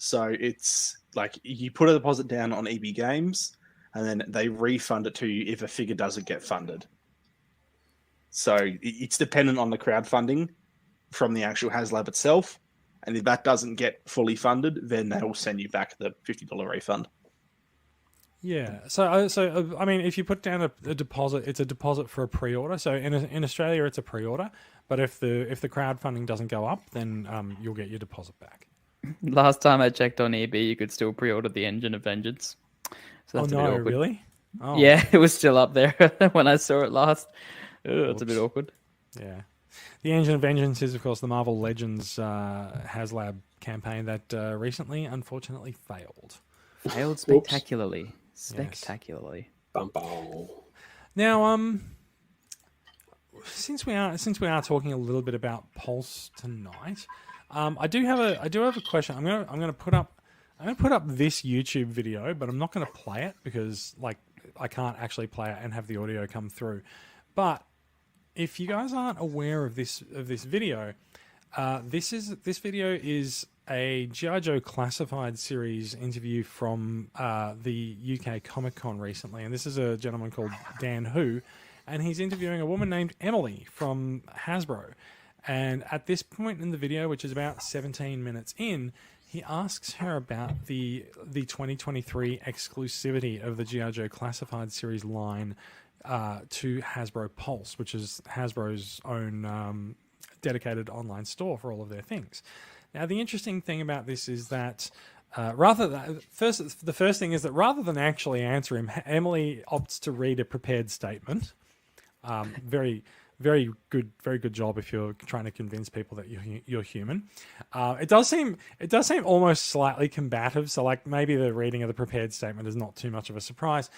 So it's like you put a deposit down on EB Games, and then they refund it to you if a figure doesn't get funded. So it's dependent on the crowdfunding from the actual Haslab itself, and if that doesn't get fully funded, then they will send you back the $50 refund. Yeah. So I mean, if you put down a deposit, it's a deposit for a pre-order. So in Australia, it's a pre-order. But if the crowdfunding doesn't go up, then you'll get your deposit back. Last time I checked on EB, you could still pre-order the Engine of Vengeance. So that's a bit awkward. Really? Oh. Yeah, it was still up there when I saw it last. It's a bit awkward. Yeah. The Engine of Vengeance is, of course, the Marvel Legends Haslab campaign that recently, unfortunately, failed. Failed spectacularly. Spectacularly. Bum, bum. Now, since we are talking a little bit about Pulse tonight, I do have a question. I'm gonna put up this YouTube video, but I'm not going to play it because like I can't actually play it and have the audio come through. But if you guys aren't aware of this video, this video is a G.I. Joe Classified series interview from the UK Comic Con recently, and this is a gentleman called Dan Hu, and he's interviewing a woman named Emily from Hasbro. And at this point in the video, which is about 17 minutes in, he asks her about the 2023 exclusivity of the G.I. Joe Classified series line to Hasbro Pulse, which is Hasbro's own dedicated online store for all of their things. Now, the interesting thing about this is that the first thing is that rather than actually answer him, Emily opts to read a prepared statement. Very good job if you're trying to convince people that you're human. It does seem almost slightly combative, so like maybe the reading of the prepared statement is not too much of a surprise.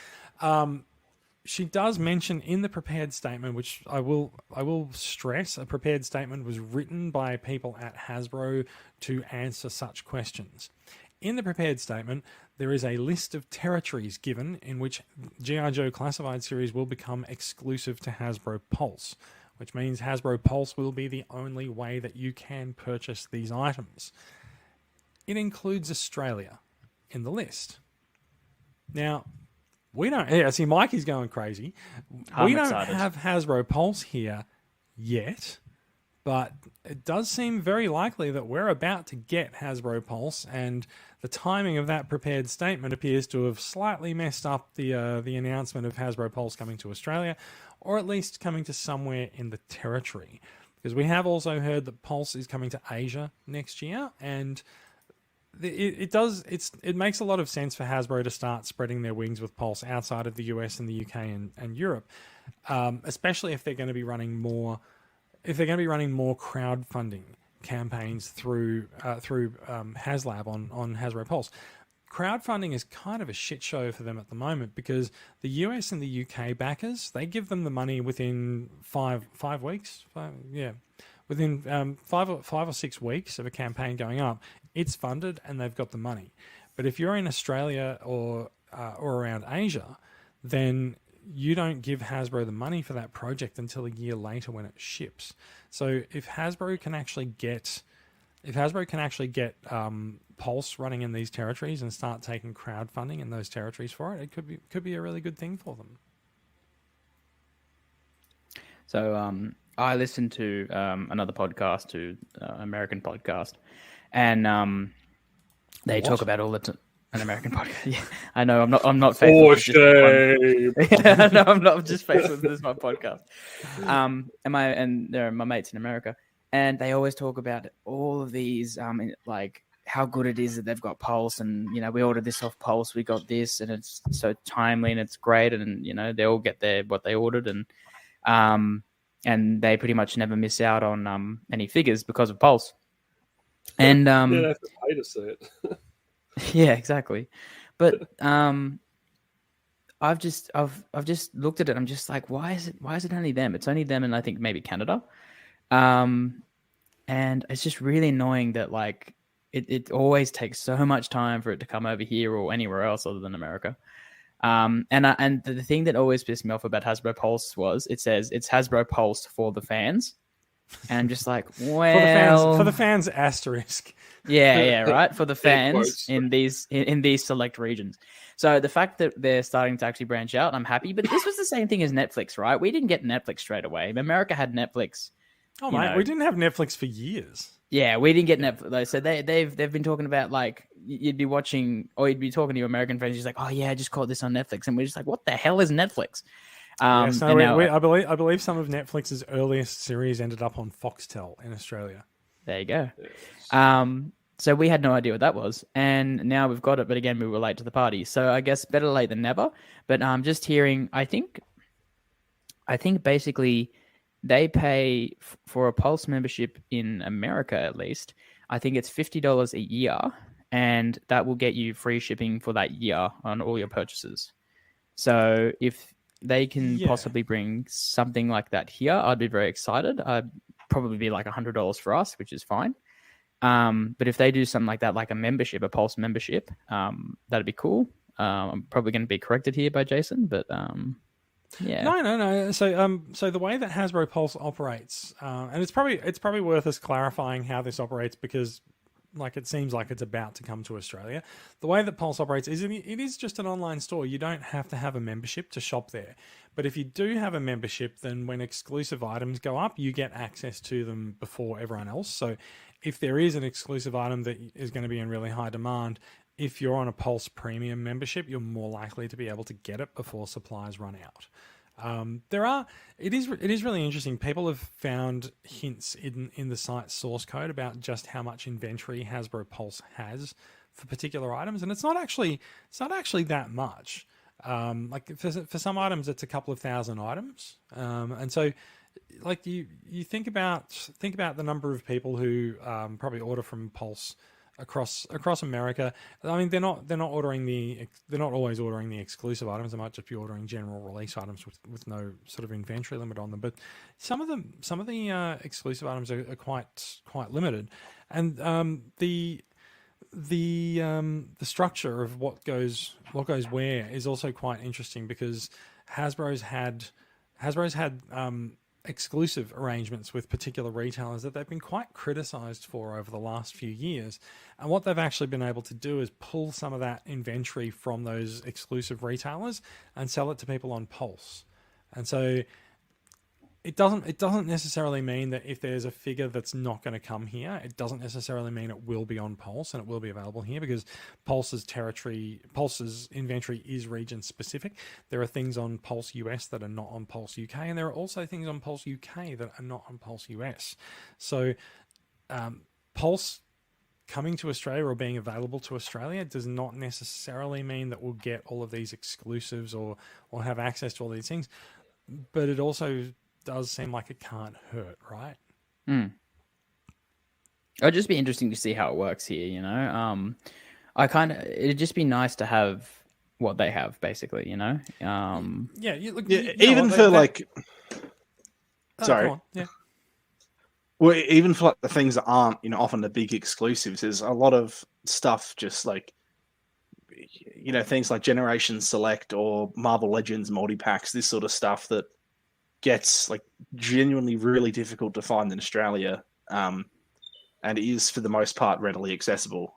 She does mention in the prepared statement, which I will stress, a prepared statement was written by people at Hasbro to answer such questions. In the prepared statement, there is a list of territories given in which G.I. Joe Classified series will become exclusive to Hasbro Pulse, which means Hasbro Pulse will be the only way that you can purchase these items. It includes Australia in the list. Now, we don't... Yeah, see, Mikey's going crazy. We don't have Hasbro Pulse here yet, but it does seem very likely that we're about to get Hasbro Pulse, and the timing of that prepared statement appears to have slightly messed up the announcement of Hasbro Pulse coming to Australia, or at least coming to somewhere in the territory. Because we have also heard that Pulse is coming to Asia next year, and it makes a lot of sense for Hasbro to start spreading their wings with Pulse outside of the US and the UK and Europe, especially if they're going to be running more crowdfunding campaigns through Haslab on Hasbro Pulse. Crowdfunding is kind of a shit show for them at the moment because the US and the UK backers, they give them the money within 5 weeks. Within 5 or 6 weeks of a campaign going up, it's funded and they've got the money. But if you're in Australia or around Asia, then you don't give Hasbro the money for that project until a year later when it ships. So if Hasbro can actually get Pulse running in these territories and start taking crowdfunding in those territories for it, it could be a really good thing for them. So I listened to another podcast, to American podcast, and they talk about all the an American podcast. Yeah, I know. I'm not faithful. For shame. Yeah, no, I'm not just faithful to this one podcast. And they're my mates in America, and they always talk about all of these, like how good it is that they've got Pulse, and we ordered this off Pulse, we got this, and it's so timely and it's great, and they all get what they ordered, and they pretty much never miss out on any figures because of Pulse. And yeah, they have to pay to see it. yeah, exactly. But I've just looked at it. I'm just like, why is it only them? It's only them, and I think maybe Canada. And it's just really annoying that like it always takes so much time for it to come over here or anywhere else other than America. And the thing that always pissed me off about Hasbro Pulse was it says it's Hasbro Pulse for the fans, and I'm just like, well, for the fans asterisk. yeah, right, for the fans quotes. in these select regions. So the fact that they're starting to actually branch out, I'm happy. But this was the same thing as Netflix, right? We didn't get Netflix straight away. America had Netflix. Oh mate, we didn't have Netflix for years. Yeah, we didn't get Netflix. So they've been talking about like you'd be watching or you'd be talking to your American friends. He's like, oh yeah, I just caught this on Netflix, and we're just like, what the hell is Netflix? Yes, and now, I believe some of Netflix's earliest series ended up on Foxtel in Australia. There you go. So we had no idea what that was, and now we've got it. But again, we were late to the party. So I guess better late than never. But just hearing, I think basically they pay for a Pulse membership in America, at least. I think it's $50 a year, and that will get you free shipping for that year on all your purchases. So if they can possibly bring something like that here, I'd be very excited. I'd probably be like $100 for us, which is fine. But if they do something like that, like a membership, a Pulse membership, that'd be cool. I'm probably going to be corrected here by Jason, but yeah. No. So the way that Hasbro Pulse operates, and it's probably worth us clarifying how this operates because, like, it seems like it's about to come to Australia. The way that Pulse operates is it is just an online store. You don't have to have a membership to shop there. But if you do have a membership, then when exclusive items go up, you get access to them before everyone else. So if there is an exclusive item that is going to be in really high demand, if you're on a Pulse Premium membership, you're more likely to be able to get it before supplies run out. It is really interesting. People have found hints in the site's source code about just how much inventory Hasbro Pulse has for particular items, and it's not actually that much. Like for some items, it's a couple of thousand items, and so like you think about the number of people who probably order from Pulse across America. I mean, they're not always ordering the exclusive items. They might just be ordering general release items with no sort of inventory limit on them. But some of the exclusive items are quite limited, and the structure of what goes where is also quite interesting because Hasbro's had exclusive arrangements with particular retailers that they've been quite criticized for over the last few years. And what they've actually been able to do is pull some of that inventory from those exclusive retailers and sell it to people on Pulse. And so it doesn't necessarily mean that if there's a figure that's not going to come here, it doesn't necessarily mean it will be on Pulse and it will be available here because Pulse's inventory is region specific. There are things on Pulse US that are not on Pulse UK, and there are also things on Pulse UK that are not on Pulse US. So Pulse coming to Australia or being available to Australia does not necessarily mean that we'll get all of these exclusives or have access to all these things, but it also does seem like it can't hurt, right? It'd just be interesting to see how it works here, you know. It'd just be nice to have what they have, basically, you know. Sorry. Yeah. Well, even for like the things that aren't, often the big exclusives, there's a lot of stuff just like, things like Generation Select or Marvel Legends multi-packs, this sort of stuff that gets like genuinely really difficult to find in Australia, and is for the most part readily accessible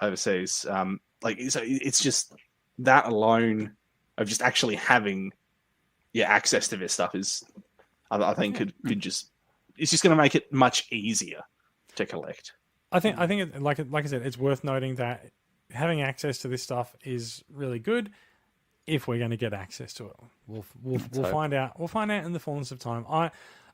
overseas. So it's just that alone of just actually having access to this stuff is, I think could just, it's just going to make it much easier to collect. I think like I said, it's worth noting that having access to this stuff is really good. If we're going to get access to it, we'll find out. We'll find out in the fullness of time.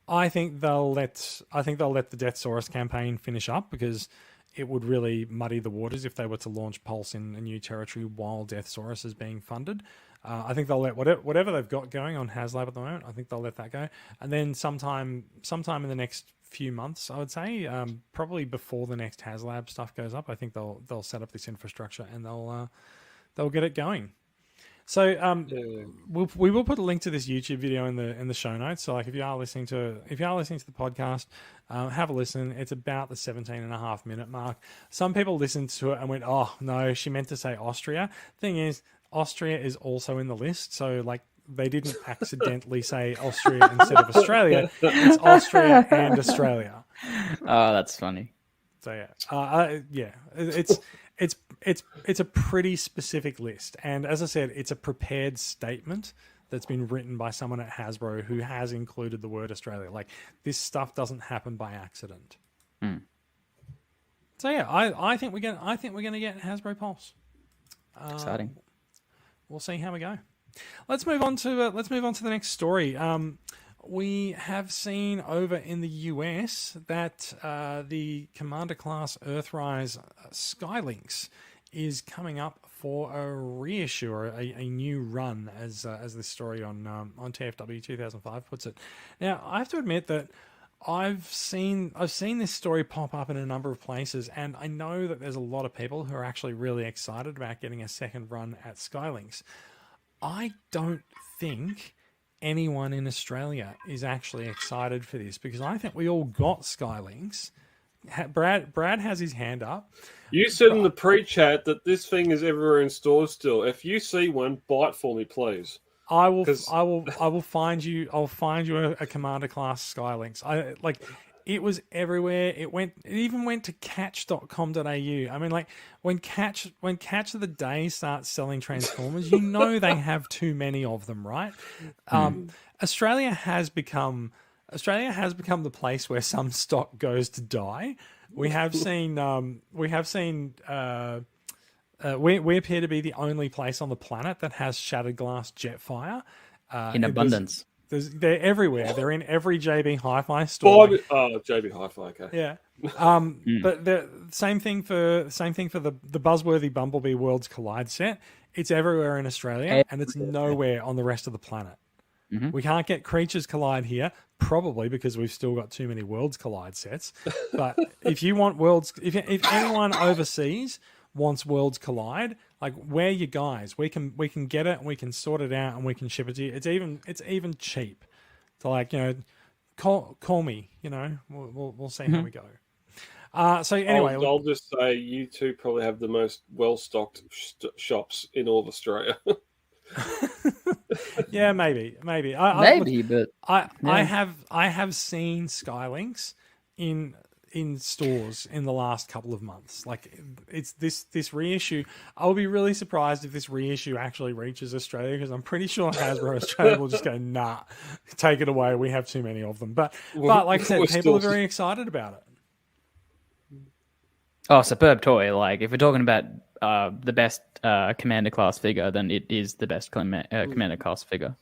I think they'll let the Deathsaurus campaign finish up because it would really muddy the waters if they were to launch Pulse in a new territory while Deathsaurus is being funded. I think they'll let whatever they've got going on Haslab at the moment. I think they'll let that go, and then sometime in the next few months, I would say, probably before the next Haslab stuff goes up, I think they'll set up this infrastructure and they'll get it going. So Yeah. we will put a link to this YouTube video in the show notes. So like if you are listening to the podcast, have a listen. It's about the 17.5-minute mark. Some people listened to it and went, "Oh no, she meant to say Austria." Thing is, Austria is also in the list, so like they didn't accidentally say Austria instead of Australia. It's Austria and Australia. Oh, that's funny. So it's a pretty specific list, and as I said, it's a prepared statement that's been written by someone at Hasbro who has included the word Australia. Like this stuff doesn't happen by accident. So yeah, I think we're gonna get Hasbro Pulse. Exciting. We'll see how we go. Let's move on to the next story. We have seen over in the US that the Commander Class Earthrise Skylinks is coming up for a reissue or a new run, as this story on TFW 2005 puts it. Now, I have to admit that I've seen this story pop up in a number of places, and I know that there's a lot of people who are actually really excited about getting a second run at Skylinks. I don't think anyone in Australia is actually excited for this because I think we all got Skylinks. Brad has his hand up. You said in the pre-chat that this thing is everywhere in stores still. If you see one, buy it for me, please. I will find you. I'll find you a Commander Class Skylinks. It was everywhere. It even went to catch.com.au. I mean, like when Catch of the Day starts selling Transformers, you know they have too many of them, right? Australia has become the place where some stock goes to die. We appear to be the only place on the planet that has Shattered Glass Jetfire in abundance. They're everywhere. They're in every JB Hi-Fi store. JB Hi-Fi, okay. Yeah. But the same thing for the Buzzworthy Bumblebee Worlds Collide set. It's everywhere in Australia, and it's nowhere on the rest of the planet. We can't get Creatures Collide here, probably because we've still got too many Worlds Collide sets. But if you want Worlds, if anyone overseas wants Worlds Collide, like we're your guys. We can get it and we can sort it out and we can ship it to you. It's even cheap. So like, call me. We'll see how we go. So anyway, I'll just say you two probably have the most well-stocked shops in all of Australia. Yeah, maybe. I have seen Skylinks in stores in the last couple of months. Like it's this reissue. I'll be really surprised if this reissue actually reaches Australia because I'm pretty sure Hasbro Australia will just go, nah, take it away. We have too many of them. But like I said, people are very excited about it. Oh, superb toy. Like if we're talking about the best Commander Class figure, then it is the best Commander Class figure.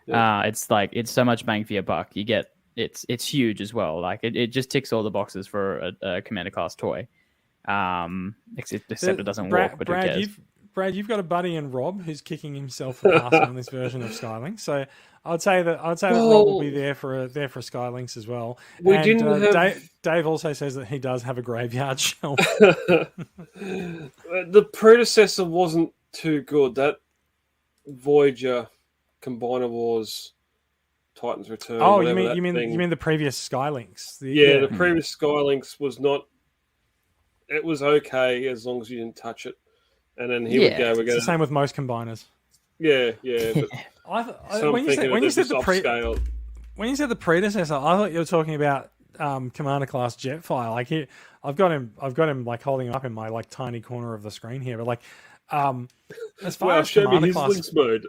Yeah. It's so much bang for your buck. You get it's huge as well. Like it just ticks all the boxes for a Commander Class toy. Except it doesn't work. But Brad, you've got a buddy in Rob who's kicking himself for passing on this version of Skylinks. So I'd say that Rob will be there for Skylinks as well. Dave also says that he does have a graveyard shelf. The predecessor wasn't too good. That Voyager Combiner Wars Titans Return. Oh, you mean the previous Skylinks? The previous Skylinks was not. It was okay as long as you didn't touch it. And then here we go. It's the same with most combiners. Yeah. But when you said the predecessor, I thought you were talking about Commander Class Jetfire. Like here, I've got him like holding up in my like tiny corner of the screen here. But like, as far as Commander Class links mode.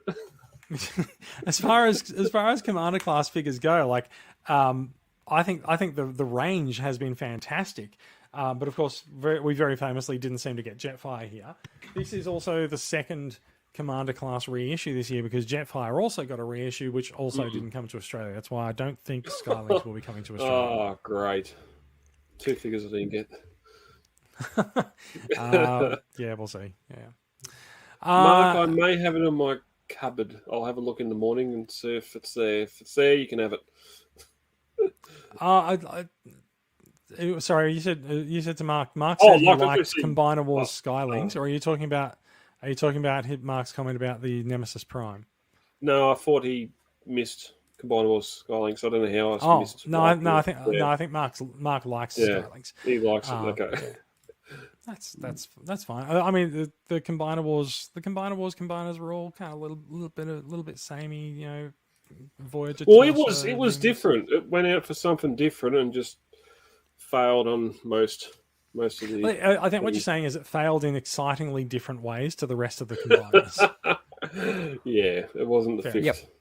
as far as Commander Class figures go, like I think the range has been fantastic. But of course, we very famously didn't seem to get Jetfire here. This is also the second Commander Class reissue this year because Jetfire also got a reissue, which also didn't come to Australia. That's why I don't think Skylinks will be coming to Australia. Oh, great. 2 figures I didn't get. Yeah, we'll see. Yeah. Mark, I may have it in my cupboard. I'll have a look in the morning and see if it's there. If it's there, you can have it. Sorry, you said to Mark. Mark said he likes Combiner Wars Skylinks, or are you talking about Are you talking about Mark's comment about the Nemesis Prime? No, I thought he missed Combinable Skylinks. I don't know how else Oh missed. no, I think Mark likes Skylinks. He likes it. Okay. Yeah. That's fine. I mean, the combinables combiners were all kind of a little bit samey, you know. Voyager. Well, it was different. It went out for something different and just failed on most of the. I think what you're saying is it failed in excitingly different ways to the rest of the combiners. Yeah, it wasn't the fifth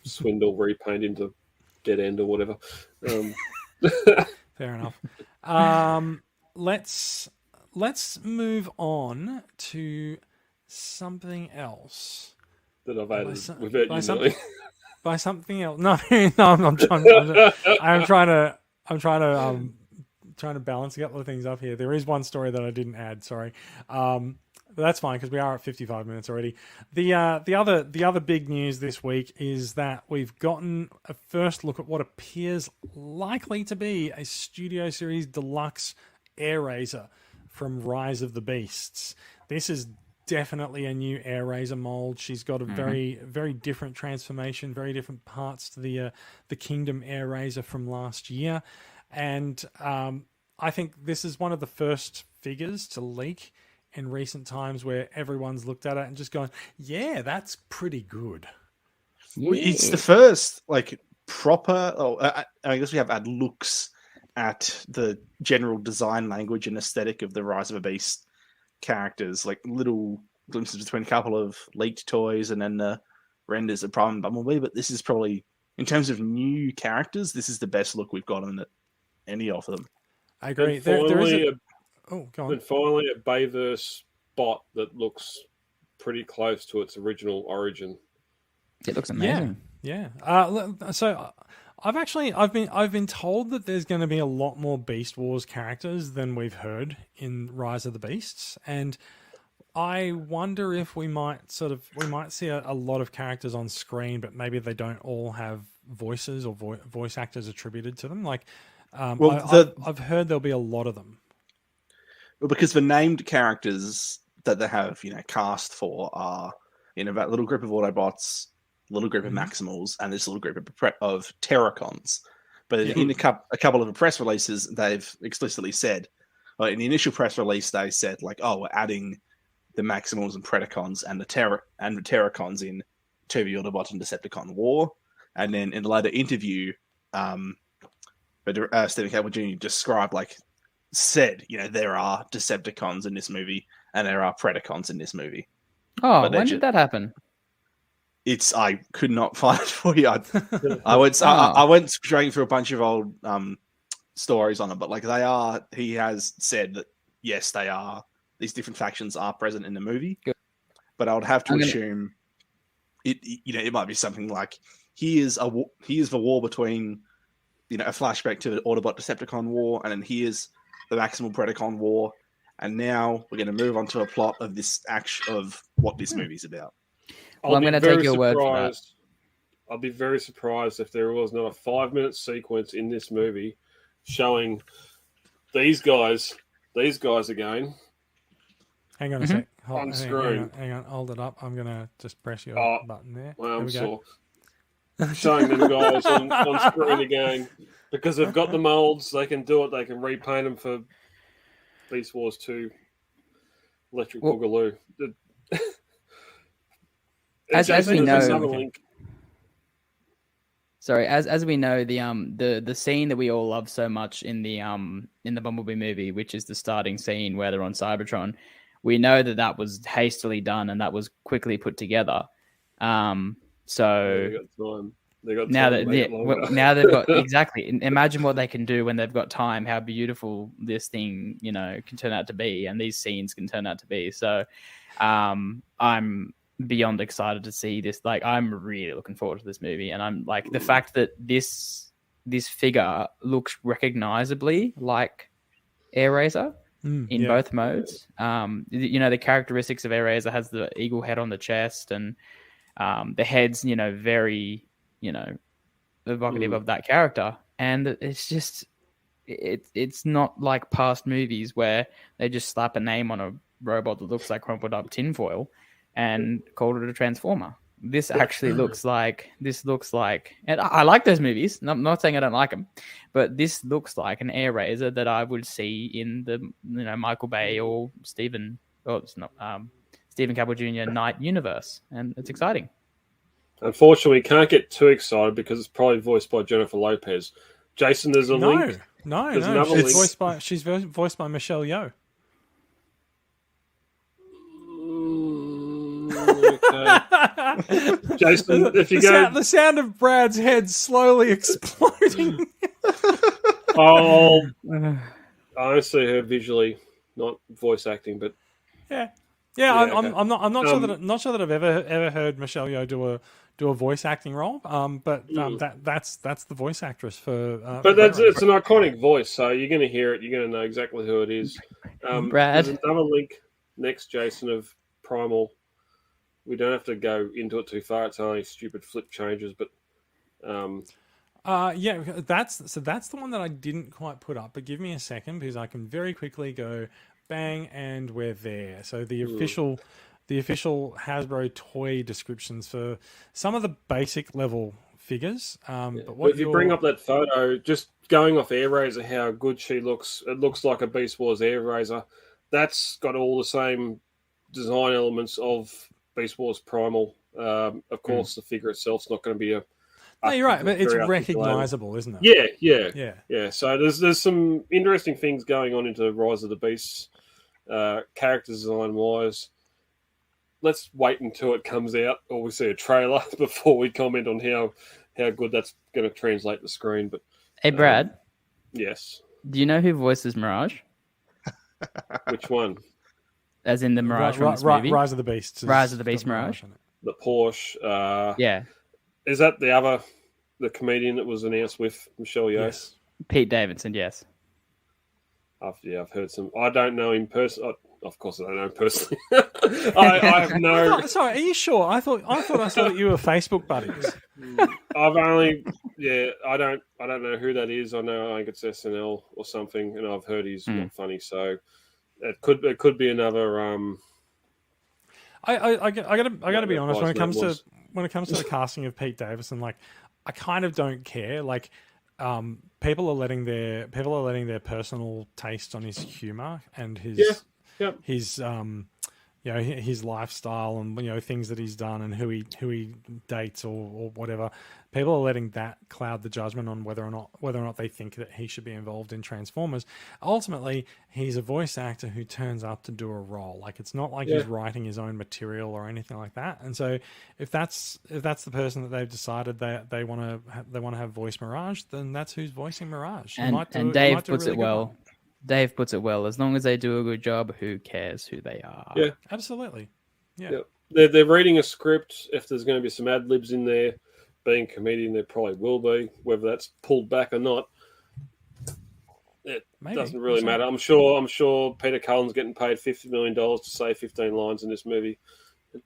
swindle repaint into Dead End or whatever. Fair enough. Let's move on to something else That I've added without you knowing. By something else. No, I'm trying to balance a couple of things up here. There is one story that I didn't add. Sorry, but that's fine because we are at 55 minutes already. The other big news this week is that we've gotten a first look at what appears likely to be a Studio Series Deluxe Air Razor from Rise of the Beasts. This is definitely a new Air Razor mold. She's got a very, very different transformation, very different parts to the Kingdom Air Razor from last year. And I think this is one of the first figures to leak in recent times where everyone's looked at it and just gone, yeah, that's pretty good. Yeah. It's the first proper, I guess we have had looks at the general design language and aesthetic of the Rise of a Beast characters, like little glimpses between a couple of leaked toys and then the renders of Prime and Bumblebee. But this is probably, in terms of new characters, this is the best look we've got on any of them. I agree. And finally, go on. And finally, a Bayverse bot that looks pretty close to its original origin. It looks amazing. Yeah. So I've been told that there's going to be a lot more Beast Wars characters than we've heard in Rise of the Beasts, and I wonder if we might see a lot of characters on screen, but maybe they don't all have voices or voice actors attributed to them. Like, I've heard there'll be a lot of them. Well, because the named characters that they have, cast for are, that little group of Autobots, little group of Maximals, and this little group of Terracons. But in a couple of the press releases, they've explicitly said, in the initial press release, they said we're adding the Maximals and Predacons and the Terracons in to the Autobot and Decepticon War. And then in the later interview, Stephen Campbell Jr. described, said, there are Decepticons in this movie and there are Predacons in this movie. Oh, but when did that happen? I could not find it for you. I went straight through a bunch of old stories on it, but he has said that yes, they are. These different factions are present in the movie. Good. But I would have to assume it might be something like here's the war between a flashback to the Autobot Decepticon War, and then here's the Maximal Predacon War, and now we're going to move on to a plot of this of what this movie's about. Well, I'm going to take your word for that. I'll be very surprised if there was not a 5-minute sequence in this movie showing these guys again. Hang on a sec. On screen. Hang on. Hold it up. I'm going to just press your button there. Well, I'm sore. Showing them guys on screen again. Because they've got the molds, they can do it. They can repaint them for Beast Wars 2 Electric Boogaloo. As we know, sorry, as we know, the scene that we all love so much in the Bumblebee movie, which is the starting scene where they're on Cybertron, we know that was hastily done and that was quickly put together. So they got now time now they've got exactly. Imagine what they can do when they've got time. How beautiful this thing can turn out to be, and these scenes can turn out to be. So, I'm beyond excited to see this. I'm really looking forward to this movie, and I'm the fact that this figure looks recognizably like Air Razor in both modes. The characteristics of Air Razor has the eagle head on the chest, and the head's very evocative of that character, and it's just it's not like past movies where they just slap a name on a robot that looks like crumpled up tinfoil. and called it a Transformer. This actually looks like, and I like those movies. I'm not saying I don't like them, but this looks like an air razor that I would see in the Michael Bay or Stephen Caple Jr. Knight universe, and it's exciting. Unfortunately, we can't get too excited because it's probably voiced by Jennifer Lopez. Jason, there's a link. No. She's voiced by Michelle Yeoh. Okay. Jason, if you go... The sound of Brad's head slowly exploding. I see her visually, not voice acting, but... Yeah. Okay. I'm not sure that I've ever heard Michelle Yeoh do a voice acting role. That's the voice actress for. But it's an iconic voice, so you're going to hear it. You're going to know exactly who it is. Brad, there's another link next, Jason, of Primal. We don't have to go into it too far. It's only stupid flip changes, but. That's the one that I didn't quite put up. But give me a second because I can very quickly go. Bang, and we're there. So the official Hasbro toy descriptions for some of the basic level figures. But if you bring up that photo, just going off Air Razor, how good she looks. It looks like a Beast Wars Air Razor. That's got all the same design elements of Beast Wars Primal. Of course, the figure itself's not going to be a. No, you're right, but it's recognizable, isn't it? Yeah. So there's some interesting things going on into Rise of the Beasts, character design wise. Let's wait until it comes out or we see a trailer before we comment on how good that's going to translate to screen. But hey, Brad. Yes. Do you know who voices Mirage? Which one? As in the Mirage from this movie? Rise of the Beasts. Rise of the Beast Mirage. The Porsche. Yeah. Is that the comedian that was announced with Michelle Yeoh? Yes. Pete Davidson, yes. I've heard some. I don't know him personally. Of course, I don't know him personally. I have no. Sorry, are you sure? I thought I saw that you were Facebook buddies. I've only, I don't know who that is. I know I think it's SNL or something, and I've heard he's not funny. So it could be another. I gotta be honest when it comes to the casting of Pete Davidson, like I kind of don't care. Like people are letting their personal taste on his humor and his his lifestyle and things that he's done and who he dates or whatever. People are letting that cloud the judgment on whether or not they think that he should be involved in Transformers. Ultimately, he's a voice actor who turns up to do a role. Like it's not like he's writing his own material or anything like that. And so, if that's the person that they've decided they want to have voice Mirage, then that's who's voicing Mirage. And Dave puts it well. Dave puts it well. As long as they do a good job, who cares who they are? Yeah, absolutely. Yeah, they're reading a script. If there's going to be some ad libs in there, being a comedian, there probably will be. Whether that's pulled back or not, it doesn't really matter. I'm sure Peter Cullen's getting paid $50 million to say 15 lines in this movie.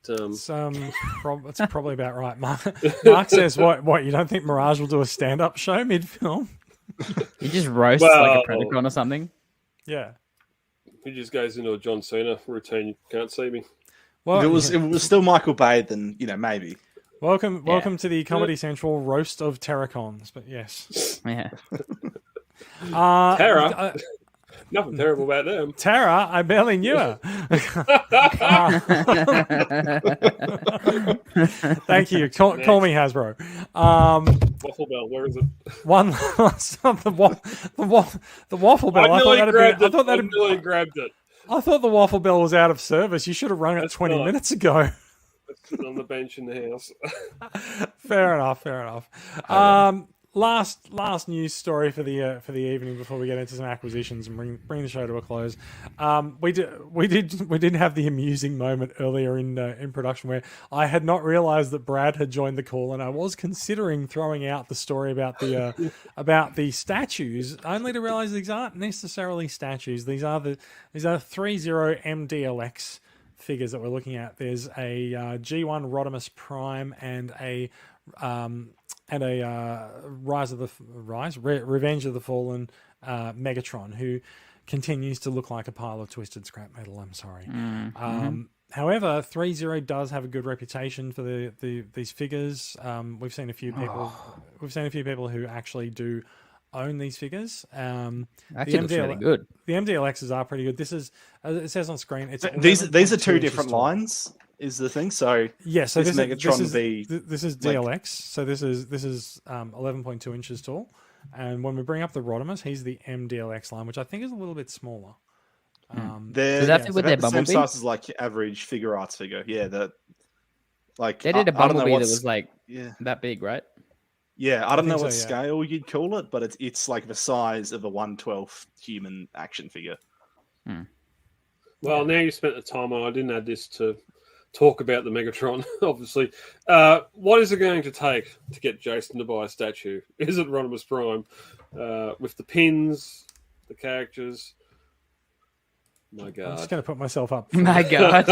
It's probably about right. Mark says, "What? You don't think Mirage will do a stand-up show mid-film?" He just roasts like a Predacon or something. Yeah. He just goes into a John Cena routine. You can't see me. Well, if it was still Michael Bay, then maybe. Welcome to the Comedy Central roast of Terracons. But yes, yeah. Terra. Nothing terrible about them. Tara, I barely knew her. Thank you. Call me Hasbro. Waffle Bell, where is it? The Waffle Bell. I nearly grabbed it. I thought the Waffle Bell was out of service. You should have rung it 20 minutes ago. It's sitting on the bench in the house. Fair enough. Last news story for the evening before we get into some acquisitions and bring the show to a close. We did have the amusing moment earlier in production where I had not realized that Brad had joined the call, and I was considering throwing out the story about the statues, only to realize these aren't necessarily statues. These are 30 MDLX figures that we're looking at. There's a G1 Rodimus Prime and a Revenge of the Fallen Megatron, who continues to look like a pile of twisted scrap metal. I'm sorry. However, 3.0 does have a good reputation for these figures. We've seen a few people. We've seen a few people who actually do own these figures. Actually, looks really good. The MDLXs are pretty good. This is, as it says on screen, it's These are 11.2 two inches different tall. lines. Is the thing so? Yeah, so this Megatron this is DLX. So this is 11.2 inches tall, and when we bring up the Rodimus, he's the MDLX line, which I think is a little bit smaller. They're Does that fit with their the same Bumblebee? size as like your average figure arts figure. Yeah, that like They did a I don't know Bumblebee that what's- was like yeah. that big, right? Yeah, I don't know think what so, yeah. scale you'd call it, but it's like the size of a 1/12 human action figure. Well, now you spent the time on. I didn't add this to talk about the Megatron. Obviously, what is it going to take to get Jason to buy a statue? Is it Rodimus Prime with the pins, the characters? My I'm God! just going to put myself up. My God.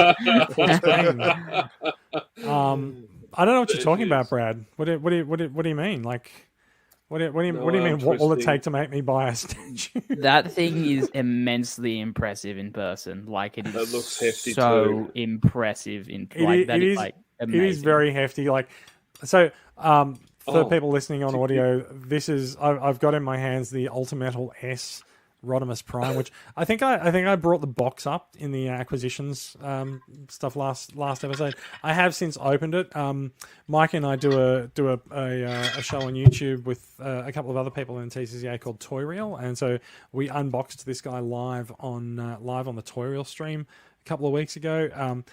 I don't know what you're talking about, Brad. What do you mean? Like, what do you mean? What will it take to make me buy a statue? That thing is immensely impressive in person. Like it is That looks hefty so too. impressive in It like is- that it is is- like It amazing. is very hefty. Like, so for Oh. people listening on audio, this is I've got in my hands the Ultimetal S Rodimus Prime, which I think I brought the box up in the acquisitions stuff last episode. I have since opened it. Mike and I do a show on YouTube with a couple of other people in TCCA called Toy Reel, and so we unboxed this guy live on the Toy Reel stream a couple of weeks ago.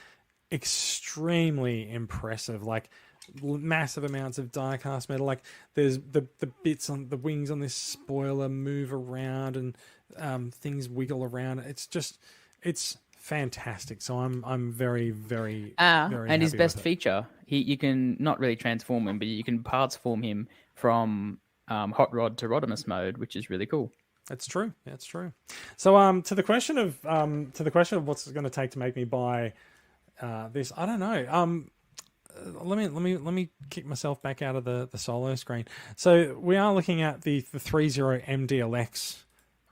Extremely impressive, like massive amounts of die cast metal. Like there's the bits on the wings on this spoiler move around and things wiggle around. It's fantastic. So I'm very very very and his happy best with it. feature, you can not really transform him, but you can parts form him from hot rod to Rodimus mode, which is really cool. That's true. That's true. So to the question of what's it going to take to make me buy this, I don't know. Let me kick myself back out of the solo screen. So we are looking at the 3.0 MDLX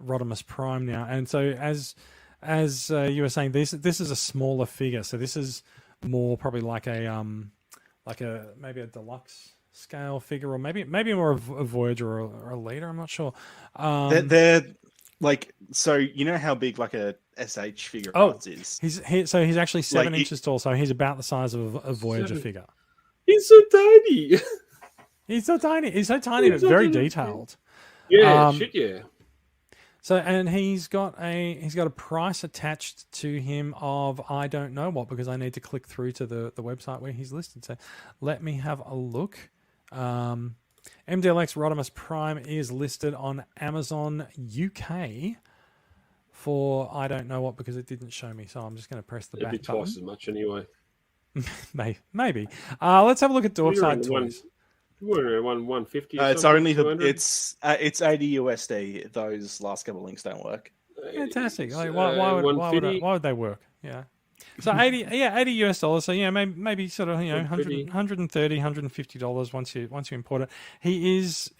Rodimus Prime now, and so as you were saying, this is a smaller figure. So this is more probably like a maybe a deluxe scale figure, or maybe more of a Voyager or a Leader. I'm not sure. They're like, so you know how big like a SH figure arts is. He's actually 7 Like, inches tall, so he's about the size of a Voyager figure. He's so tiny. He's so tiny. He's so tiny, but very detailed. Yeah, shit, yeah. So, and he's got a price attached to him of I don't know what, because I need to click through to the website where he's listed. So, let me have a look. MDLX Rodimus Prime is listed on Amazon UK for I don't know what, because it didn't show me. So I'm just going to press the It'd be back twice button. as much anyway. Maybe. Let's have a look at Dorkside You're Toys. around 150. It's only it's 80 USD. Those last couple of links don't work. Fantastic. Like, why would they work? Yeah. So 80 US dollars. So yeah, maybe sort of 130, $150 once you import it. He is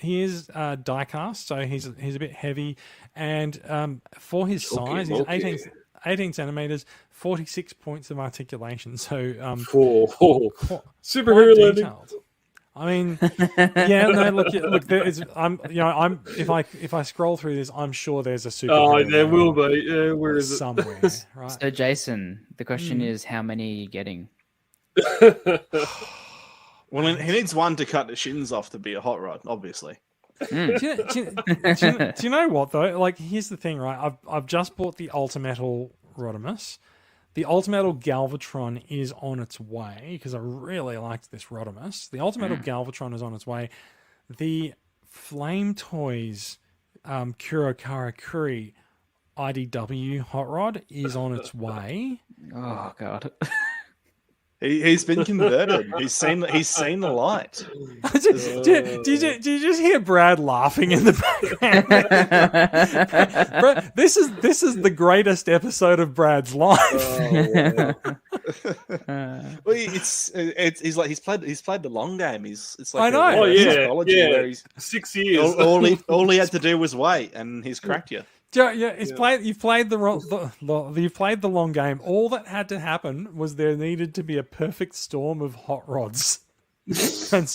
die cast, so he's a bit heavy, and for his size, he's 18 centimeters, 46 points of articulation. So superhero landing. detailed. I mean, yeah, no, look. There is, if I scroll through this, I'm sure there's a super. Oh, there will be. Yeah, where is it? Somewhere, right? So, Jason, the question is, how many are you getting? Well, he needs one to cut the shins off to be a hot rod, obviously. Do you know what though? Like, here's the thing, right? I've just bought the Ultimetal Rodimus. The Ultimetal Galvatron is on its way, because I really liked this Rodimus. The Ultimetal Galvatron is on its way. The Flame Toys Kuro Karakuri IDW Hot Rod is on its way. Oh God. He's been converted. He's seen the light. Do you just hear Brad laughing in the background? Brad, this is the greatest episode of Brad's life. Oh, wow. Well, he's played the long game. It's like I know. psychology where he's 6 years. all he had to do was wait, and he's cracked you. You've played you've played the long game. All that had to happen was there needed to be a perfect storm of hot rods, and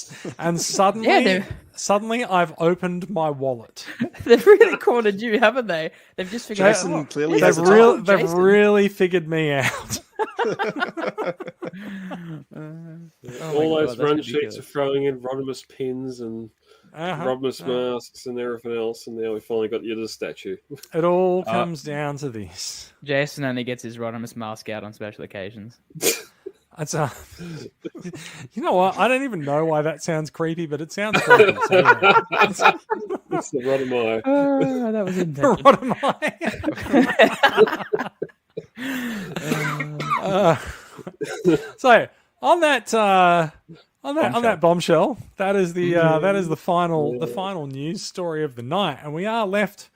suddenly I've opened my wallet. They've really cornered you, haven't they? They've just figured Jason clearly They've has they've really figured me out. All those run sheets are throwing in Rodimus pins and Rodimus masks and everything else, and now we finally got you to the statue. It all comes down to this. Jason only gets his Rodimus mask out on special occasions. It's you know what? I don't even know why that sounds creepy, but it sounds creepy. So yeah. It's the Rodimai. Oh, that was intentional. What am I? So on that bombshell, that is the final news story of the night, and we are left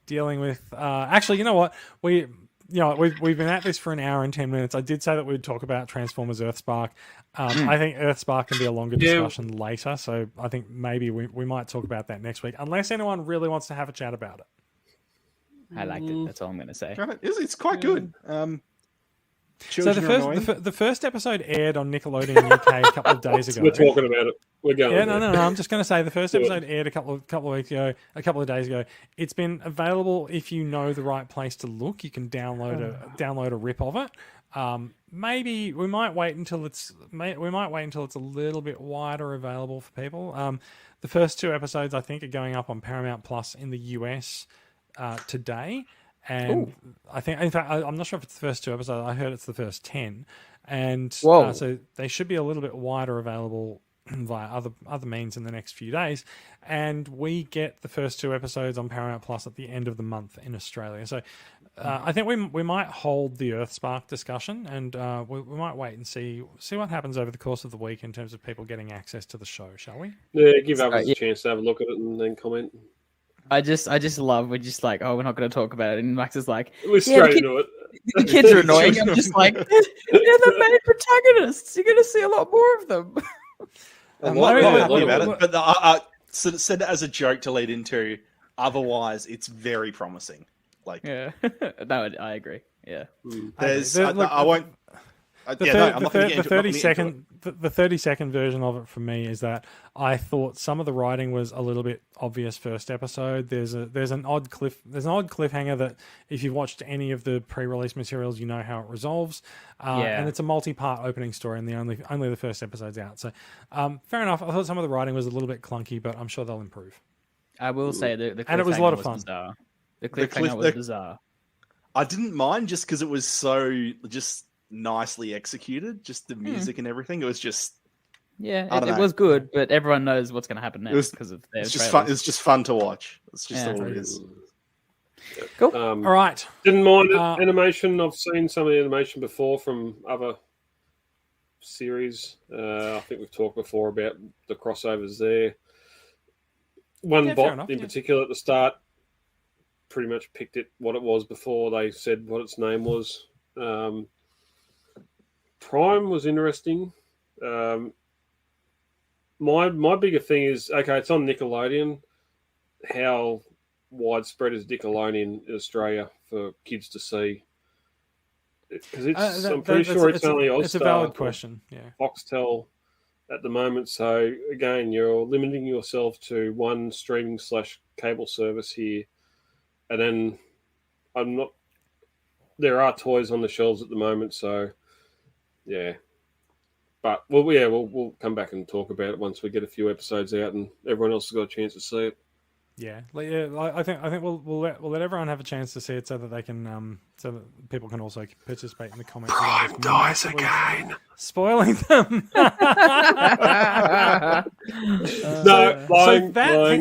dealing with. Actually, you know what we've been at this for an hour and 10 minutes. I did say that we'd talk about Transformers Earthspark. I think Earthspark can be a longer discussion later, so I think maybe we might talk about that next week, unless anyone really wants to have a chat about it. I liked it. That's all I'm going to say. It's quite good. So the first episode aired on Nickelodeon UK a couple of days ago. We're talking about it. We're going. Yeah, no. I'm just going to say the first episode aired a couple of days ago. It's been available if you know the right place to look. You can download a rip of it. Maybe we might wait until it's a little bit wider available for people. The first 2 episodes I think are going up on Paramount Plus in the US today. And I think, in fact, I'm not sure if it's the first 2 episodes. I heard it's the first 10, and so they should be a little bit wider available via other means in the next few days. And we get the first 2 episodes on Paramount Plus at the end of the month in Australia. So I think we might hold the Earthspark discussion, and we might wait and see what happens over the course of the week in terms of people getting access to the show. Shall we? Yeah, give others a chance to have a look at it and then comment. I just love, we're just like, we're not going to talk about it. And Max is like, we're straight into it. The kids are annoying. I'm just like, they're the main protagonists. You're going to see a lot more of them. I'm not happy about it, but said it as a joke to lead into. Otherwise, it's very promising. Like, yeah, no, I agree. Yeah, I won't. The 30-second version of it for me is that I thought some of the writing was a little bit obvious first episode. There's an odd cliffhanger that if you've watched any of the pre-release materials, you know how it resolves. And it's a multi-part opening story, and only the first episode's out. So fair enough. I thought some of the writing was a little bit clunky, but I'm sure they'll improve. I will say the cliffhanger and it was a lot of fun. Bizarre. The cliffhanger was bizarre. I didn't mind just because it was so just nicely executed, just the music and everything. It was just it was good, but everyone knows what's going to happen next because of their just fun. It's just fun to watch. It's just all it is. Cool. All right. Didn't mind animation. I've seen some of the animation before from other series. I think we've talked before about the crossovers there. One bot in particular at the start pretty much picked it what it was before they said what its name was. Prime was interesting. My bigger thing is, okay, it's on Nickelodeon. How widespread is Nickelodeon in Australia for kids to see? Because I'm pretty sure it's only Oz. It's a valid question. Yeah, Foxtel at the moment. So again, you're limiting yourself to one streaming / cable service here, and then I'm not. There are toys on the shelves at the moment, so yeah. But we'll come back and talk about it once we get a few episodes out and everyone else has got a chance to see it. Yeah, I think we'll let everyone have a chance to see it so that they can so that people can also participate in the comments. Prime dies again, spoiling them.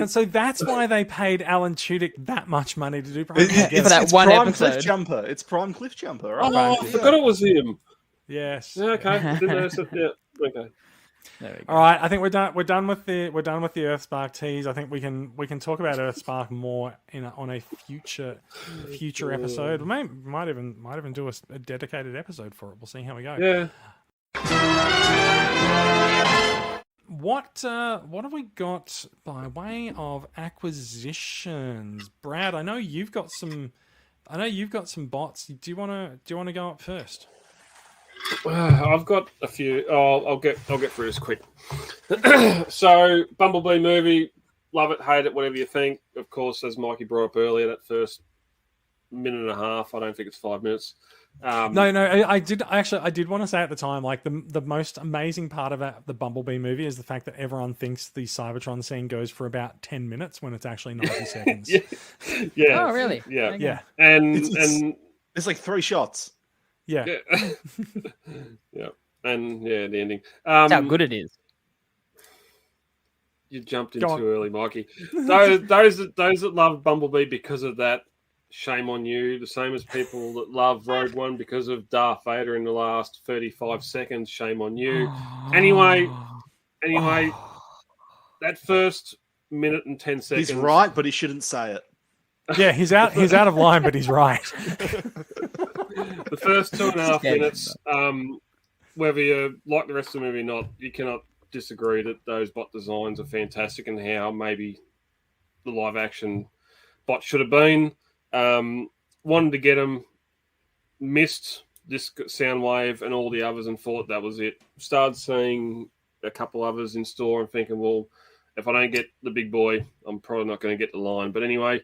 So that's why they paid Alan Tudyk that much money to do Prime. For that one Prime episode. It's Prime Cliffjumper, right? Oh, I forgot it was him. Yes. Yeah, okay. Didn't notice it. Yeah. Okay. All right, I think we're done with the Earthspark tease. I think we can talk about Earthspark more on a future episode. We might even do a dedicated episode for it. We'll see how we go. Yeah. what have we got by way of acquisitions, Brad? I know you've got some bots. Do you want to go up first? I've got a few. I'll get through this quick. So, Bumblebee movie, love it, hate it, whatever you think. Of course, as Mikey brought up earlier, that first minute and a half. I don't think it's 5 minutes. No, I did want to say at the time, like the most amazing part about the Bumblebee movie is the fact that everyone thinks the Cybertron scene goes for about 10 minutes when it's actually 90 seconds. Yeah. Oh, really? Yeah. Okay. Yeah. And it's like 3 shots. Yeah. Yeah. And the ending. That's how good it is. You jumped in Go on. too early, Mikey. Those that love Bumblebee because of that, shame on you. The same as people that love Rogue One because of Darth Vader in the last 35 seconds. Shame on you. Anyway, that first minute and 10 seconds. He's right, but he shouldn't say it. Yeah, he's out of line, but he's right. The first 2.5 minutes, whether you like the rest of the movie or not, you cannot disagree that those bot designs are fantastic and how maybe the live action bot should have been. Wanted to get them, missed this Soundwave and all the others and thought that was it. Started seeing a couple others in store and thinking, well, if I don't get the big boy, I'm probably not going to get the line. But anyway,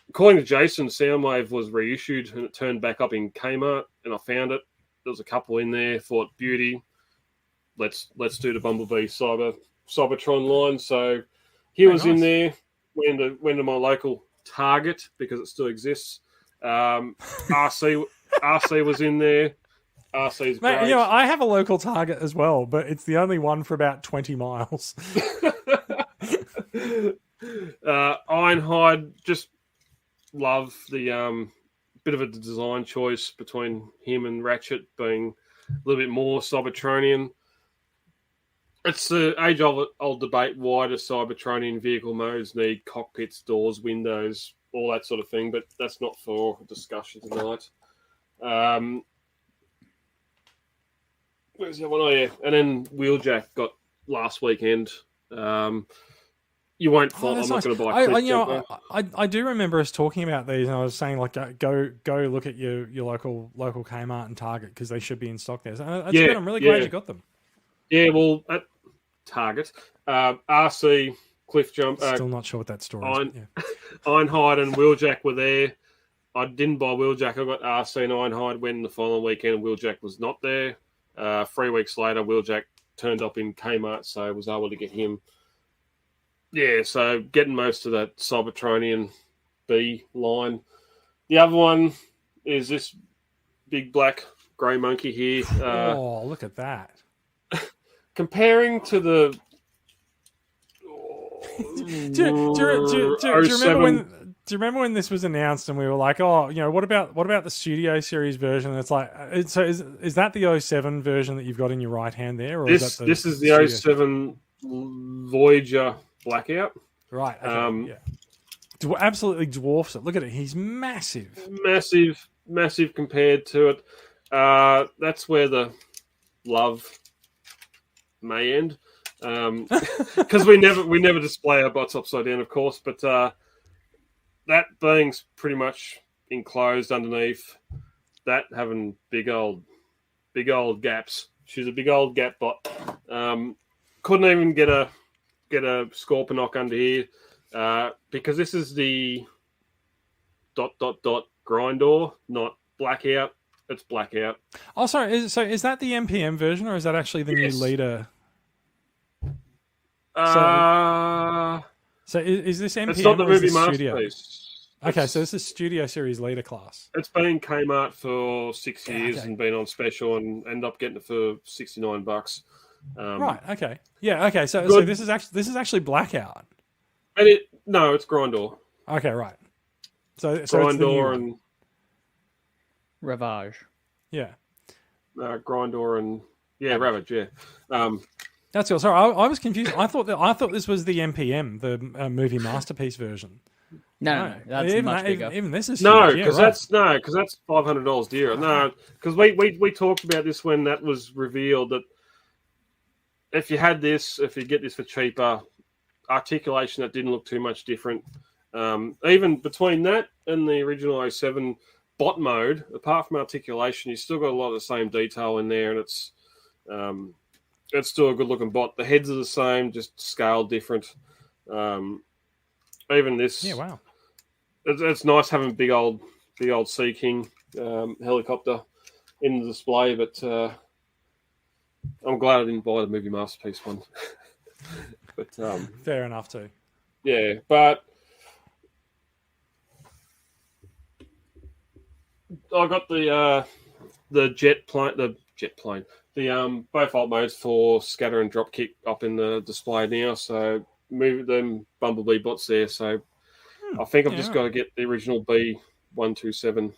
according to Jason, Soundwave was reissued and it turned back up in Kmart, and I found it. There was a couple in there. Thought beauty. Let's do the Bumblebee Cybertron line. So he was in there. Went to my local Target because it still exists. RC was in there. RC's Mate, great. I have a local Target as well, but it's the only one for about 20 miles. Ironhide, just love the bit of a design choice between him and Ratchet being a little bit more Cybertronian. It's the age-old debate, why do Cybertronian vehicle modes need cockpits, doors, windows, all that sort of thing, but that's not for discussion tonight. Where's the other one? Oh, yeah. And then Wheeljack got last weekend. You won't find. I'm not going to buy. I do remember us talking about these, and I was saying like go look at your local Kmart and Target because they should be in stock there. So that's good. I'm really glad you got them. Yeah, well, at Target, RC, Cliff Jump. Still not sure what that story is. Ironhide and Wheeljack were there. I didn't buy Wheeljack. I got RC and Ironhide when the following weekend Wheeljack was not there. 3 weeks later, Wheeljack turned up in Kmart, so I was able to get him. Yeah, so getting most of that Cybertronian B line. The other one is this big black grey monkey here. Oh, look at that. Comparing to the... Do you remember when this was announced and we were like, oh, what about the Studio Series version? It's like, so is that the 07 version that you've got in your right hand there? Or this is the 07 Voyager Blackout. Right. Okay, yeah. Absolutely dwarfs it. Look at it. He's massive. Massive compared to it. That's where the love may end. Because we never display our bots upside down, of course, but that being's pretty much enclosed underneath. That having big old gaps. She's a big old gap bot. Couldn't even get a Scorponok under here because this is the ... Grindor, not Blackout. It's Blackout. Oh, sorry. Is that the MPM version or is that actually the new leader? So is this MPM? It's not the or is movie this Studio? masterpiece. Okay, so this is Studio Series leader class. It's been in Kmart for 6 years and been on special and end up getting it for $69. Right. Okay. Yeah. Okay. So this is actually Blackout. And it's Grindor. Okay. Right. So Grindor and Ravage. Yeah. Grindor and Ravage. Yeah. That's cool. Sorry, I was confused. I thought this was the MPM, the movie masterpiece version. No, that's much bigger. Even this is because that's $500 dearer. No, because we talked about this when that was revealed that if you get this for cheaper, articulation that didn't look too much different. Even between that and the original 07 bot mode, apart from articulation, you still got a lot of the same detail in there, and it's still a good looking bot. The heads are the same, just scaled different. Even this, Yeah, wow. It's nice having big old Sea King helicopter in the display, but I'm glad I didn't buy the movie masterpiece one. But fair enough too. Yeah, but I got the jet plane, both alt modes for scatter and drop kick up in the display now. So move them Bumblebee bots there. So I think I've just got to get the original B127.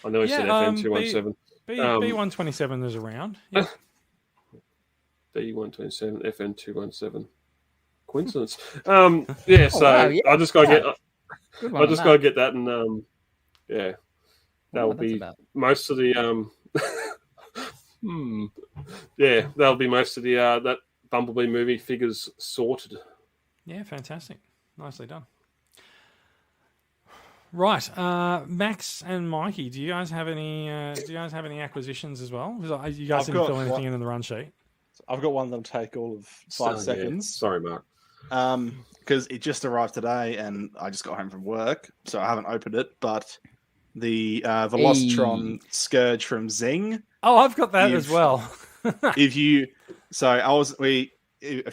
I know he said FN217. B127 is around. Yeah. B127, FN217. Coincidence. I just got to get that, and that'll be most of the that'll be most of the that Bumblebee movie figures sorted. Yeah, fantastic. Nicely done. Right, Max and Mikey, do you guys have any acquisitions as well? Because you guys didn't fill anything in the run sheet. I've got one that'll take all of 5 seconds. Sorry, Mark. Because it just arrived today, and I just got home from work, so I haven't opened it. But the Velocitron Scourge from Zing. Oh, I've got that as well. a few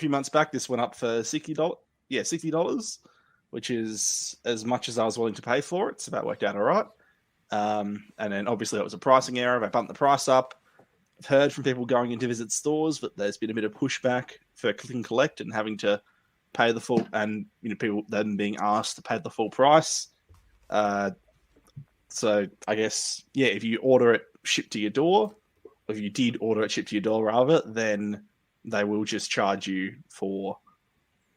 months back, this went up for $60. Yeah, $60, which is as much as I was willing to pay for it. It's about worked out all right. And then obviously it was a pricing error. They bumped the price up. I've heard from people going in to visit stores, but there's been a bit of pushback for click and collect and having to pay the full, and people then being asked to pay the full price. So I guess if you order it shipped to your door, or if you did order it shipped to your door rather, then they will just charge you for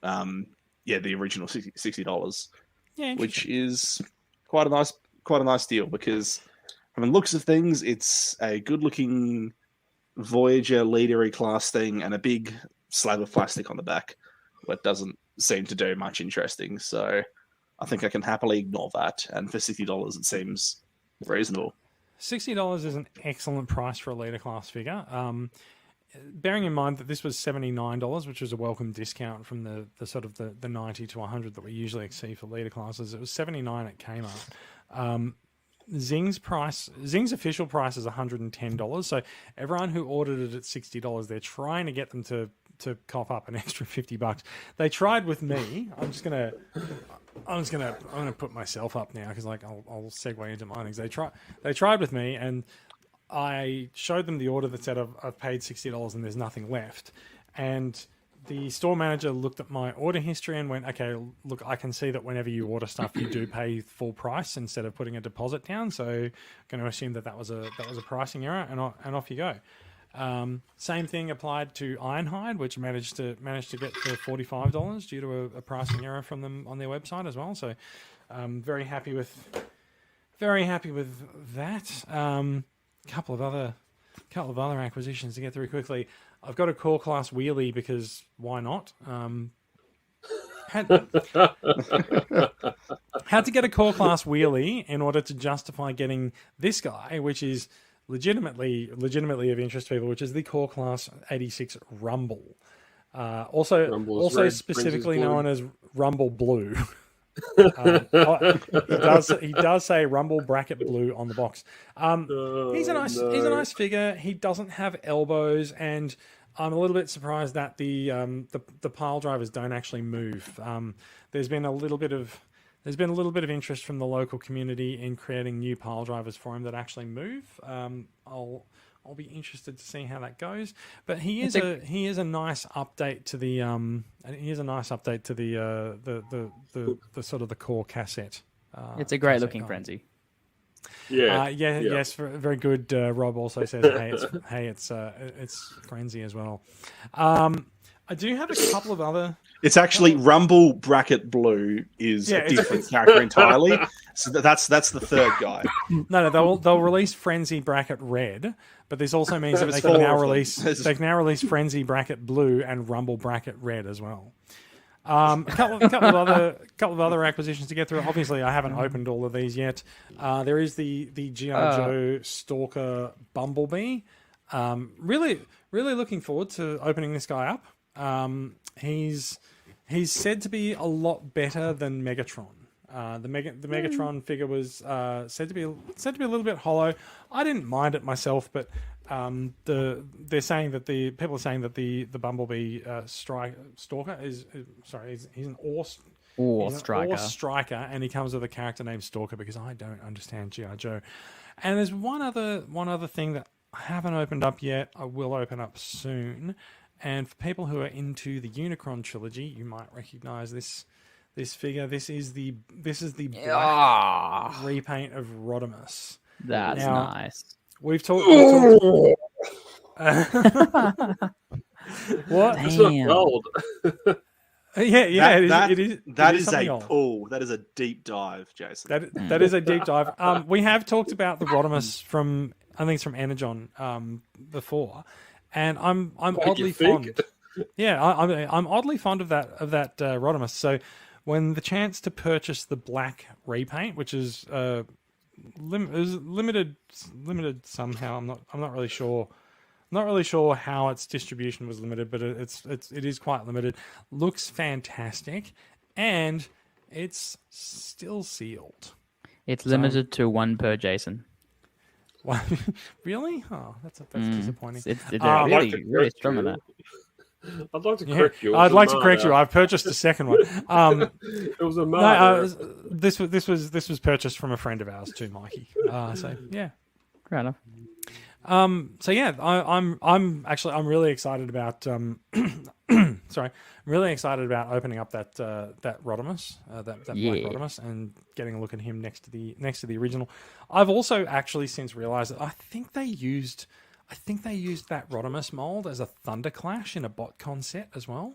the original $60. Yeah, which is quite a nice deal, because from the looks of things, it's a good looking Voyager leadery class thing and a big slab of plastic on the back that doesn't seem to do much interesting. So I think I can happily ignore that. And for $60, it seems reasonable. $60 is an excellent price for a leader class figure. Bearing in mind that this was $79, which was a welcome discount from the sort of the 90 to 100 that we usually see for leader classes. It was $79 at Kmart. Zing's official price is $110. So everyone who ordered it at $60, they're trying to get them to cough up an extra $50. They tried with me. I'm gonna put myself up now because I'll segue into mine. They tried with me, and I showed them the order that said I've paid $60 and there's nothing left. And the store manager looked at my order history and went, okay, look, I can see that whenever you order stuff, you do pay full price instead of putting a deposit down. So I'm going to assume that was a pricing error, and off you go. Same thing applied to Ironhide, which managed to get to $45 due to a pricing error from them on their website as well. So very happy with that. Couple of other acquisitions to get through quickly. I've got a core class wheelie because why not? Had to get a core class wheelie in order to justify getting this guy, which is legitimately of interest to people, which is the core class 86 Rumble. Also specifically known as Rumble Blue. He does say Rumble bracket blue on the box. He's a nice figure. He doesn't have elbows, and I'm a little bit surprised that the pile drivers don't actually move. There's been a little bit of interest from the local community in creating new pile drivers for him that actually move. I'll be interested to see how that goes. But he is a nice update to the the sort of the core cassette. It's a great looking frenzy. Yes, very good. Rob also says, "Hey, it's frenzy as well." I do have a couple of other. It's actually Rumble Bracket Blue is Yeah, a different character entirely. So that's the third guy. No, they'll release Frenzy Bracket Red, but this also means that There's they can now four of them. release Frenzy Bracket Blue and Rumble Bracket Red as well. A couple of other acquisitions to get through. Obviously, I haven't opened all of these yet. There is the G.I. Joe Stalker Bumblebee. Really looking forward to opening this guy up. He's said to be a lot better than Megatron. The Megatron figure was said to be a little bit hollow. I didn't mind it myself, but people are saying that the Bumblebee Stalker is he's an Ore striker, and he comes with a character named Stalker because I don't understand G.I. Joe. And there's one other thing that I haven't opened up yet. I will open up soon. And for people who are into the Unicron trilogy, you might recognize this figure. This is the black repaint of Rodimus. That's nice. We've talked. What? Damn. It's not gold. It is. That is something a old. pull. That is a deep dive, Jason. That is a deep dive. We have talked about the Rodimus from Energon before, and I'm oddly fond. Yeah, I'm oddly fond of that Rodimus. So when the chance to purchase the black repaint, which is limited somehow, I'm not really sure. Not really sure how its distribution was limited, but it is quite limited. Looks fantastic, and it's still sealed. It's limited to one per Jason. What? Really? Oh, that's disappointing. It's I'd like to really correct strong you. on that. I'd like to correct you. I'd like to correct you. I've purchased a second one. It was a Marder. This was purchased from a friend of ours too, Mikey. So yeah. Fair enough. So yeah, I'm really excited about really excited about opening up that Rodimus, that black Rodimus, and getting a look at him next to the original. I've also actually since realized that I think they used that Rodimus mold as a Thunderclash in a BotCon set as well.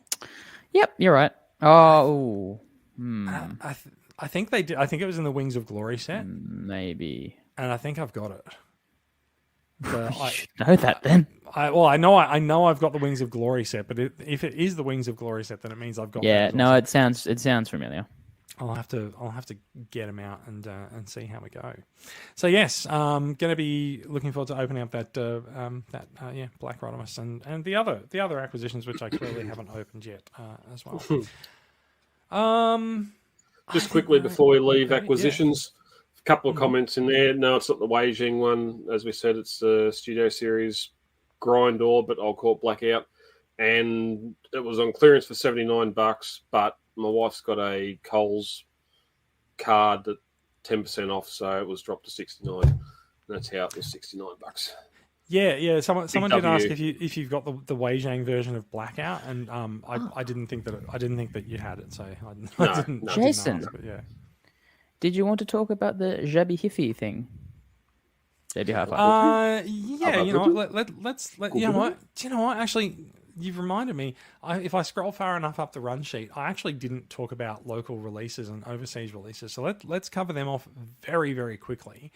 Yep, you're right. Oh, I think they did. I think it was in the Wings of Glory set, maybe. and I think I've got it. But You should know that then. I know I've got the Wings of Glory set, but if it is the Wings of Glory set, then it means I've got. Yeah, that no, as well. it sounds familiar. I'll have to get them out and see how we go. So yes, going to be looking forward to opening up that Black Rodimus and the other acquisitions which I clearly haven't opened yet as well. Just quickly before we leave acquisitions, a couple of comments in there. No, it's not the Wei Jing one. As we said, it's the Studio Series Grindor, but I'll call it Blackout. And it was on clearance for $79, but my wife's got a Coles card that 10% off, so it was dropped to $69. And that's how it was $69. Yeah. Someone did ask W. if you've got the Wei Zhang version of Blackout, and I didn't think that you had it, so I didn't. Jason. Ask, but yeah. Did you want to talk about the Jabi Hiffy thing? JB Hi-Fi. Yeah. You know what? Let's you know what? Do you know what? Actually, you've reminded me. If I scroll far enough up the run sheet, I actually didn't talk about local releases and overseas releases. So let's cover them off very, very quickly.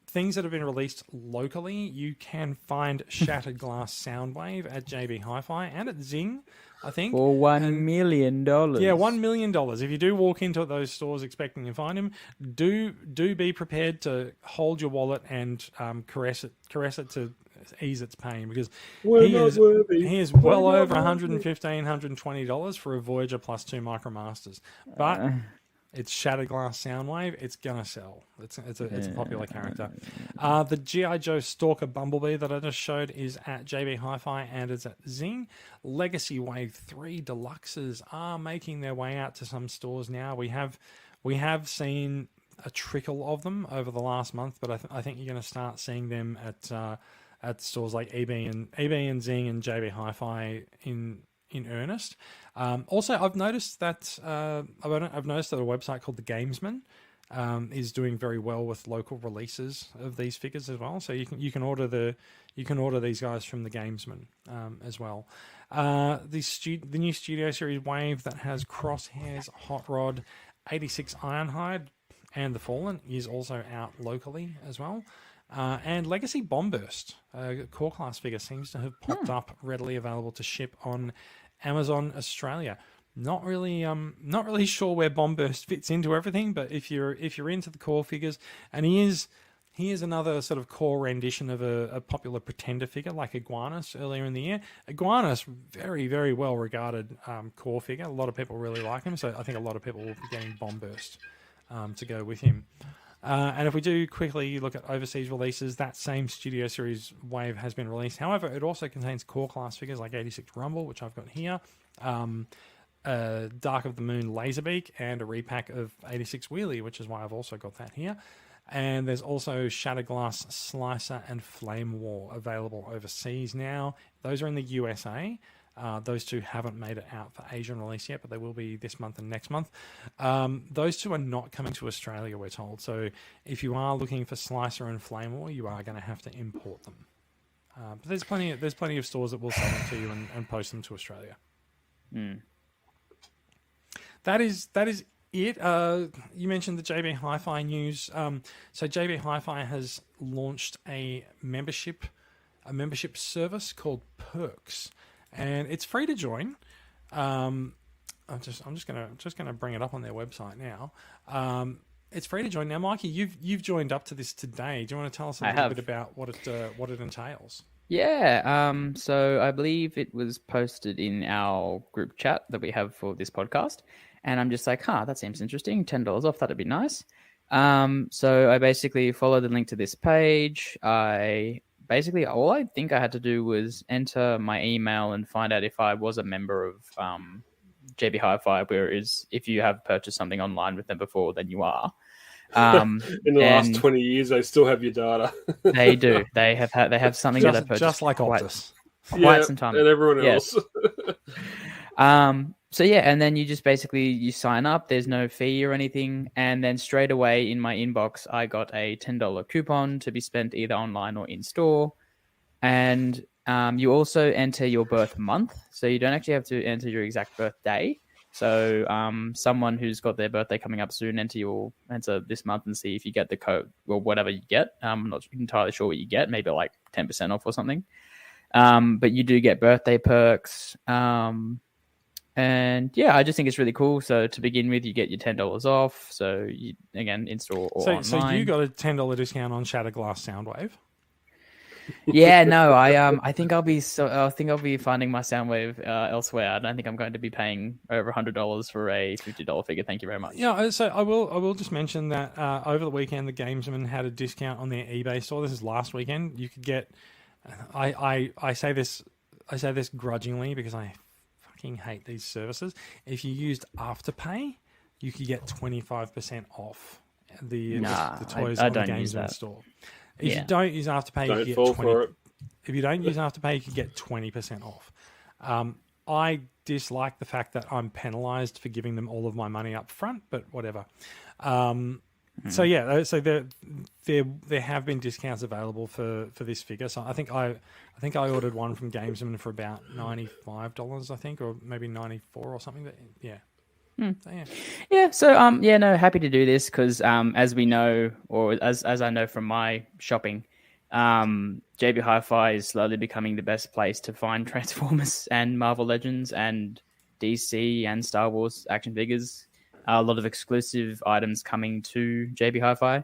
Things that have been released locally, you can find Shattered Glass Soundwave at JB Hi-Fi and at Zing, I think. For $1 million. Yeah, $1 million. If you do walk into those stores expecting to find him, do be prepared to hold your wallet and caress it to ease its pain, because he is well over $115, $120 for a Voyager plus 2 Micromasters. But it's Shattered Glass Soundwave. It's gonna sell. It's a popular character. The G.I. Joe Stalker Bumblebee that I just showed is at JB Hi-Fi and it's at Zing. Legacy Wave 3 Deluxes are making their way out to some stores now. We have seen a trickle of them over the last month, but I think you're going to start seeing them at stores like EB and Zing and JB Hi-Fi in earnest. Also, I've noticed that a website called The Gamesman is doing very well with local releases of these figures as well. So you can order these guys from the Gamesman as well. The new Studio Series Wave that has Crosshairs, Hot Rod, 86 Ironhide, and the Fallen is also out locally as well. And Legacy Bombburst, core class figure, seems to have popped up readily available to ship on Amazon Australia. Not really sure where Bombburst fits into everything, but if you're into the core figures, and he is another sort of core rendition of a popular pretender figure like Iguanus earlier in the year. Iguanus, very, very well regarded core figure. A lot of people really like him, so I think a lot of people will be getting Bombburst to go with him. And if we do quickly look at overseas releases, that same Studio Series Wave has been released. However, it also contains core class figures like 86 Rumble, which I've got here, Dark of the Moon Laserbeak, and a repack of 86 Wheelie, which is why I've also got that here. And there's also Shatterglass Slicer and Flame War available overseas now. Those are in the USA. Those two haven't made it out for Asian release yet, but they will be this month and next month. Those two are not coming to Australia, we're told. So if you are looking for Slicer and Flame War, you are going to have to import them. But there's plenty of stores that will sell them to you and post them to Australia. That is it. You mentioned the JB Hi-Fi news. So JB Hi-Fi has launched a membership service called Perks, and it's free to join. I'm just gonna bring it up on their website now. It's free to join now. Mikey, you've joined up to this today. Do you want to tell us a little bit about what it entails? Yeah, so I believe it was posted in our group chat that we have for this podcast, and I'm just like, that seems interesting. $10 off, that'd be nice. So I basically followed the link to this page. All I think I had to do was enter my email and find out if I was a member of JB Hi-Fi, whereas if you have purchased something online with them before, then you are. In the last 20 years, they still have your data. They do. They have something that I purchased just like Optimus. Quite some time. And everyone else. So yeah, and then you just basically you sign up. There's no fee or anything, and then straight away in my inbox, I got a $10 coupon to be spent either online or in store. And you also enter your birth month, so you don't actually have to enter your exact birthday. So someone who's got their birthday coming up soon, enter this month and see if you get the code or whatever you get. I'm not entirely sure what you get, maybe like 10% off or something. But you do get birthday perks. And yeah, I just think it's really cool. So to begin with, you get your $10 off. So you, again, in-store or online. So you got a $10 discount on Shatterglass Soundwave? Yeah, no, I think I'll be finding my Soundwave elsewhere. I don't think I'm going to be paying over $100 for a $50 figure. Thank you very much. Yeah, so I will just mention that over the weekend, the Gamesman had a discount on their eBay store. This is last weekend. You could get. I say this grudgingly because I fucking hate these services. If you used Afterpay, you could get 25% off the toys on the Gamesman store. If you don't use Afterpay, you get 20%. If you don't use Afterpay, you can get 20% off. I dislike the fact that I'm penalised for giving them all of my money up front, but whatever. So yeah, so there have been discounts available for this figure. So I think I ordered one from Gamesman for about $95, I think, or maybe 94 or something. But yeah. So happy to do this because as we know, or as I know from my shopping, JB Hi-Fi is slowly becoming the best place to find Transformers and Marvel Legends and DC and Star Wars action figures. A lot of exclusive items coming to JB Hi-Fi,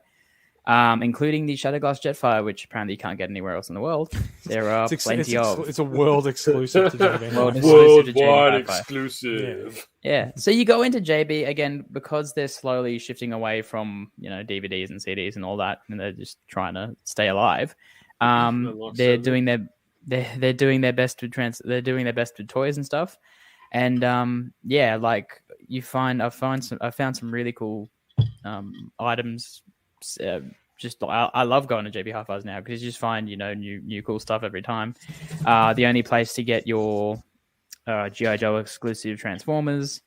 including the Shatterglass Jetfire, which apparently you can't get anywhere else in the world. There are plenty of. It's a world exclusive to JB. Worldwide exclusive. Yeah. So you go into JB again because they're slowly shifting away from DVDs and CDs and all that, and they're just trying to stay alive. They're doing their best with toys and stuff, and like I found some really cool items. I love going to JB Hi-Fi's now because you just find new cool stuff every time. The only place to get your G.I. Joe exclusive Transformers,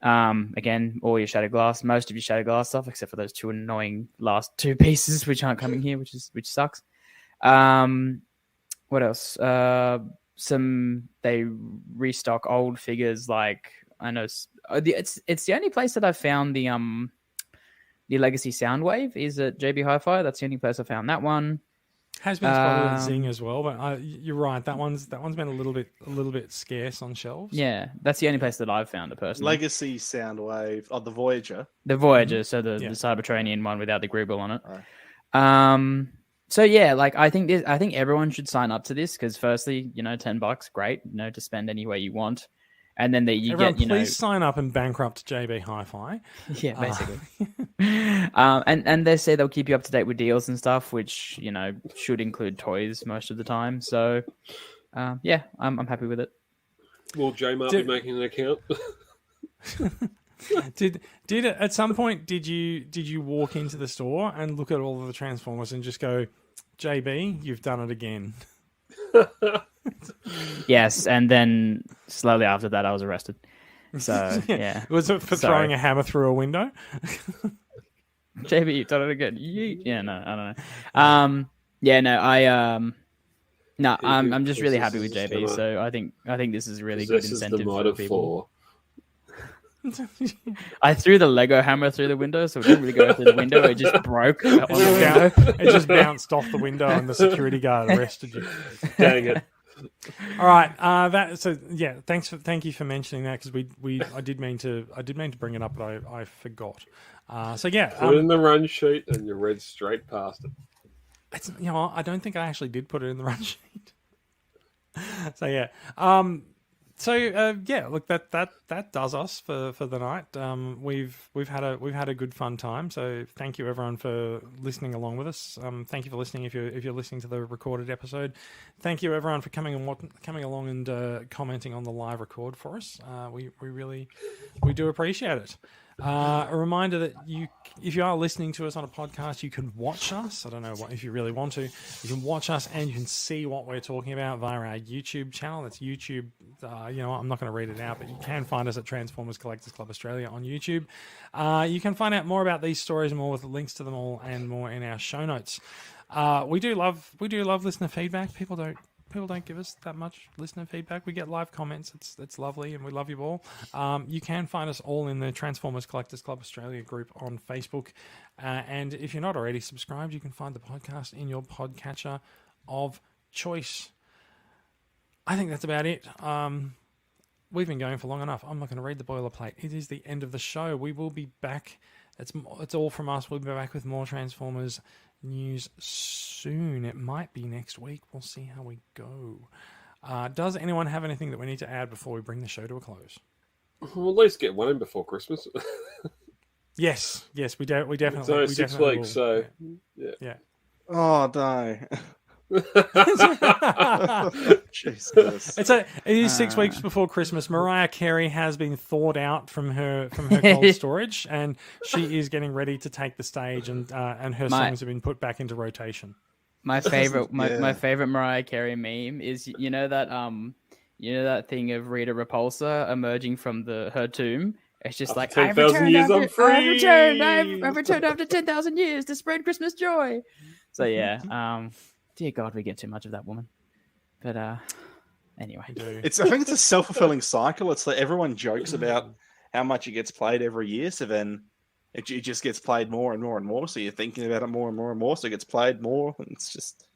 Again, all your shattered glass, most of your shattered glass stuff, except for those two annoying last two pieces which aren't coming here, which sucks. What else? They restock old figures. Like I know it's the only place that I've found the Legacy Soundwave is at JB Hi-Fi. That's the only place I found that one. Has been spotted at Zing as well, but you're right. That one's been a little bit scarce on shelves. Yeah, that's the only place that I've found it personally. Legacy Soundwave, the Voyager. The Voyager, so the Cybertronian one without the Grubel on it. Right. So yeah, like I think everyone should sign up to this because firstly, $10, great, to spend any way you want, and then please sign up and bankrupt JB Hi-Fi. Yeah, basically. And they say they'll keep you up to date with deals and stuff, which should include toys most of the time. So yeah, I'm happy with it. Will J-Mart be making an account? Did at some point did you walk into the store and look at all of the Transformers and just go, JB, you've done it again? Yes, and then slowly after that I was arrested. So yeah. Was it for throwing a hammer through a window? JB, you've done it again. Yeah, no, I don't know. Yeah, no, I'm just really happy with JB. So I think this is a really good incentive for people. I threw the Lego hammer through the window, so it didn't really go through the window. It just broke. It just bounced off the window, and the security guard arrested you. Dang it! All right, thank you for mentioning that because I did mean to bring it up, but I forgot. So yeah, put it in the run sheet, and you read straight past it. It's I don't think I actually did put it in the run sheet. So yeah. Look, that does us for the night. We've had a good fun time. So thank you everyone for listening along with us. Thank you for listening if you're listening to the recorded episode. Thank you everyone for coming along and commenting on the live record for us. We do appreciate it. A reminder that if you are listening to us on a podcast, you can watch us. I don't know if you really want to. You can watch us and you can see what we're talking about via our YouTube channel. That's YouTube. I'm not going to read it out, but you can find us at Transformers Collectors Club Australia on YouTube. You can find out more about these stories and more with links to them all and more in our show notes. We do love listener feedback. People don't give us that much listener feedback. We get live comments. It's lovely, and we love you all. You can find us all in the Transformers Collectors Club Australia group on Facebook. And if you're not already subscribed, you can find the podcast in your podcatcher of choice. I think that's about it. We've been going for long enough. I'm not going to read the boilerplate. It is the end of the show. We will be back. It's all from us. We'll be back with more Transformers news soon. It might be next week. We'll see how we go. Does anyone have anything that we need to add before we bring the show to a close? We'll at least get one in before Christmas. Yes, we definitely. It's only 6 weeks, so yeah. Oh no. Jesus. It is 6 weeks before Christmas. Mariah Carey has been thawed out from her cold storage, and she is getting ready to take the stage, and her songs have been put back into rotation. My favorite, my favorite Mariah Carey meme is that thing of Rita Repulsa emerging from her tomb. It's just after like 10,000 years, I'm free. I've returned after 10,000 years to spread Christmas joy. So yeah, dear God, we get too much of that woman. But anyway, I think it's a self-fulfilling cycle. It's like everyone jokes about how much it gets played every year, so then it just gets played more and more and more. So you're thinking about it more and more and more, so it gets played more. And it's just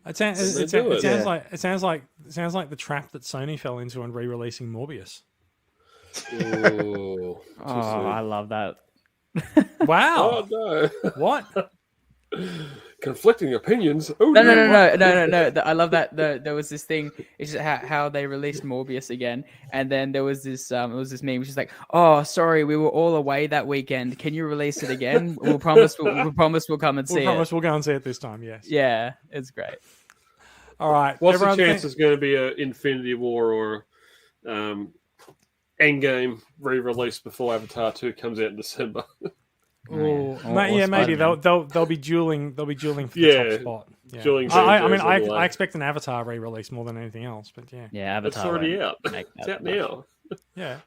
it sounds like the trap that Sony fell into on re-releasing Morbius. Oh, I love that. Wow. Oh no. What? Conflicting opinions. Oh, no. I love that. There was this thing. It's just how they released Morbius again, and then there was this meme which is like, "Oh, sorry, we were all away that weekend. Can you release it again? We'll promise we'll come and see it. We'll promise we'll go and see it this time." Yes. Yeah, it's great. All right. What's the chance there's going to be an Infinity War or Endgame re-release before Avatar 2 comes out in December? Maybe they'll be dueling for the top spot. Yeah. Dueling I expect an Avatar re-release more than anything else, but yeah. Yeah, Avatar. It's already out. It's out now. Yeah.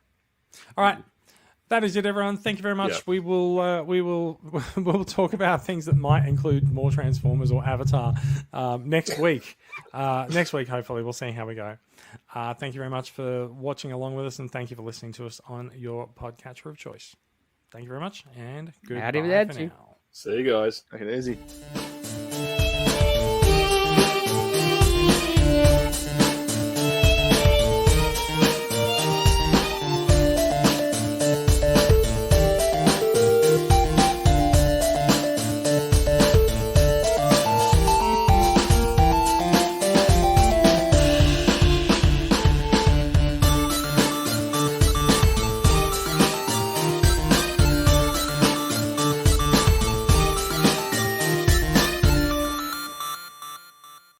All right. That is it, everyone. Thank you very much. Yeah. We'll talk about things that might include more Transformers or Avatar next week. Next week, hopefully, we'll see how we go. Thank you very much for watching along with us, and thank you for listening to us on your podcatcher of choice. Thank you very much, and goodbye for now. See you guys. Take it easy.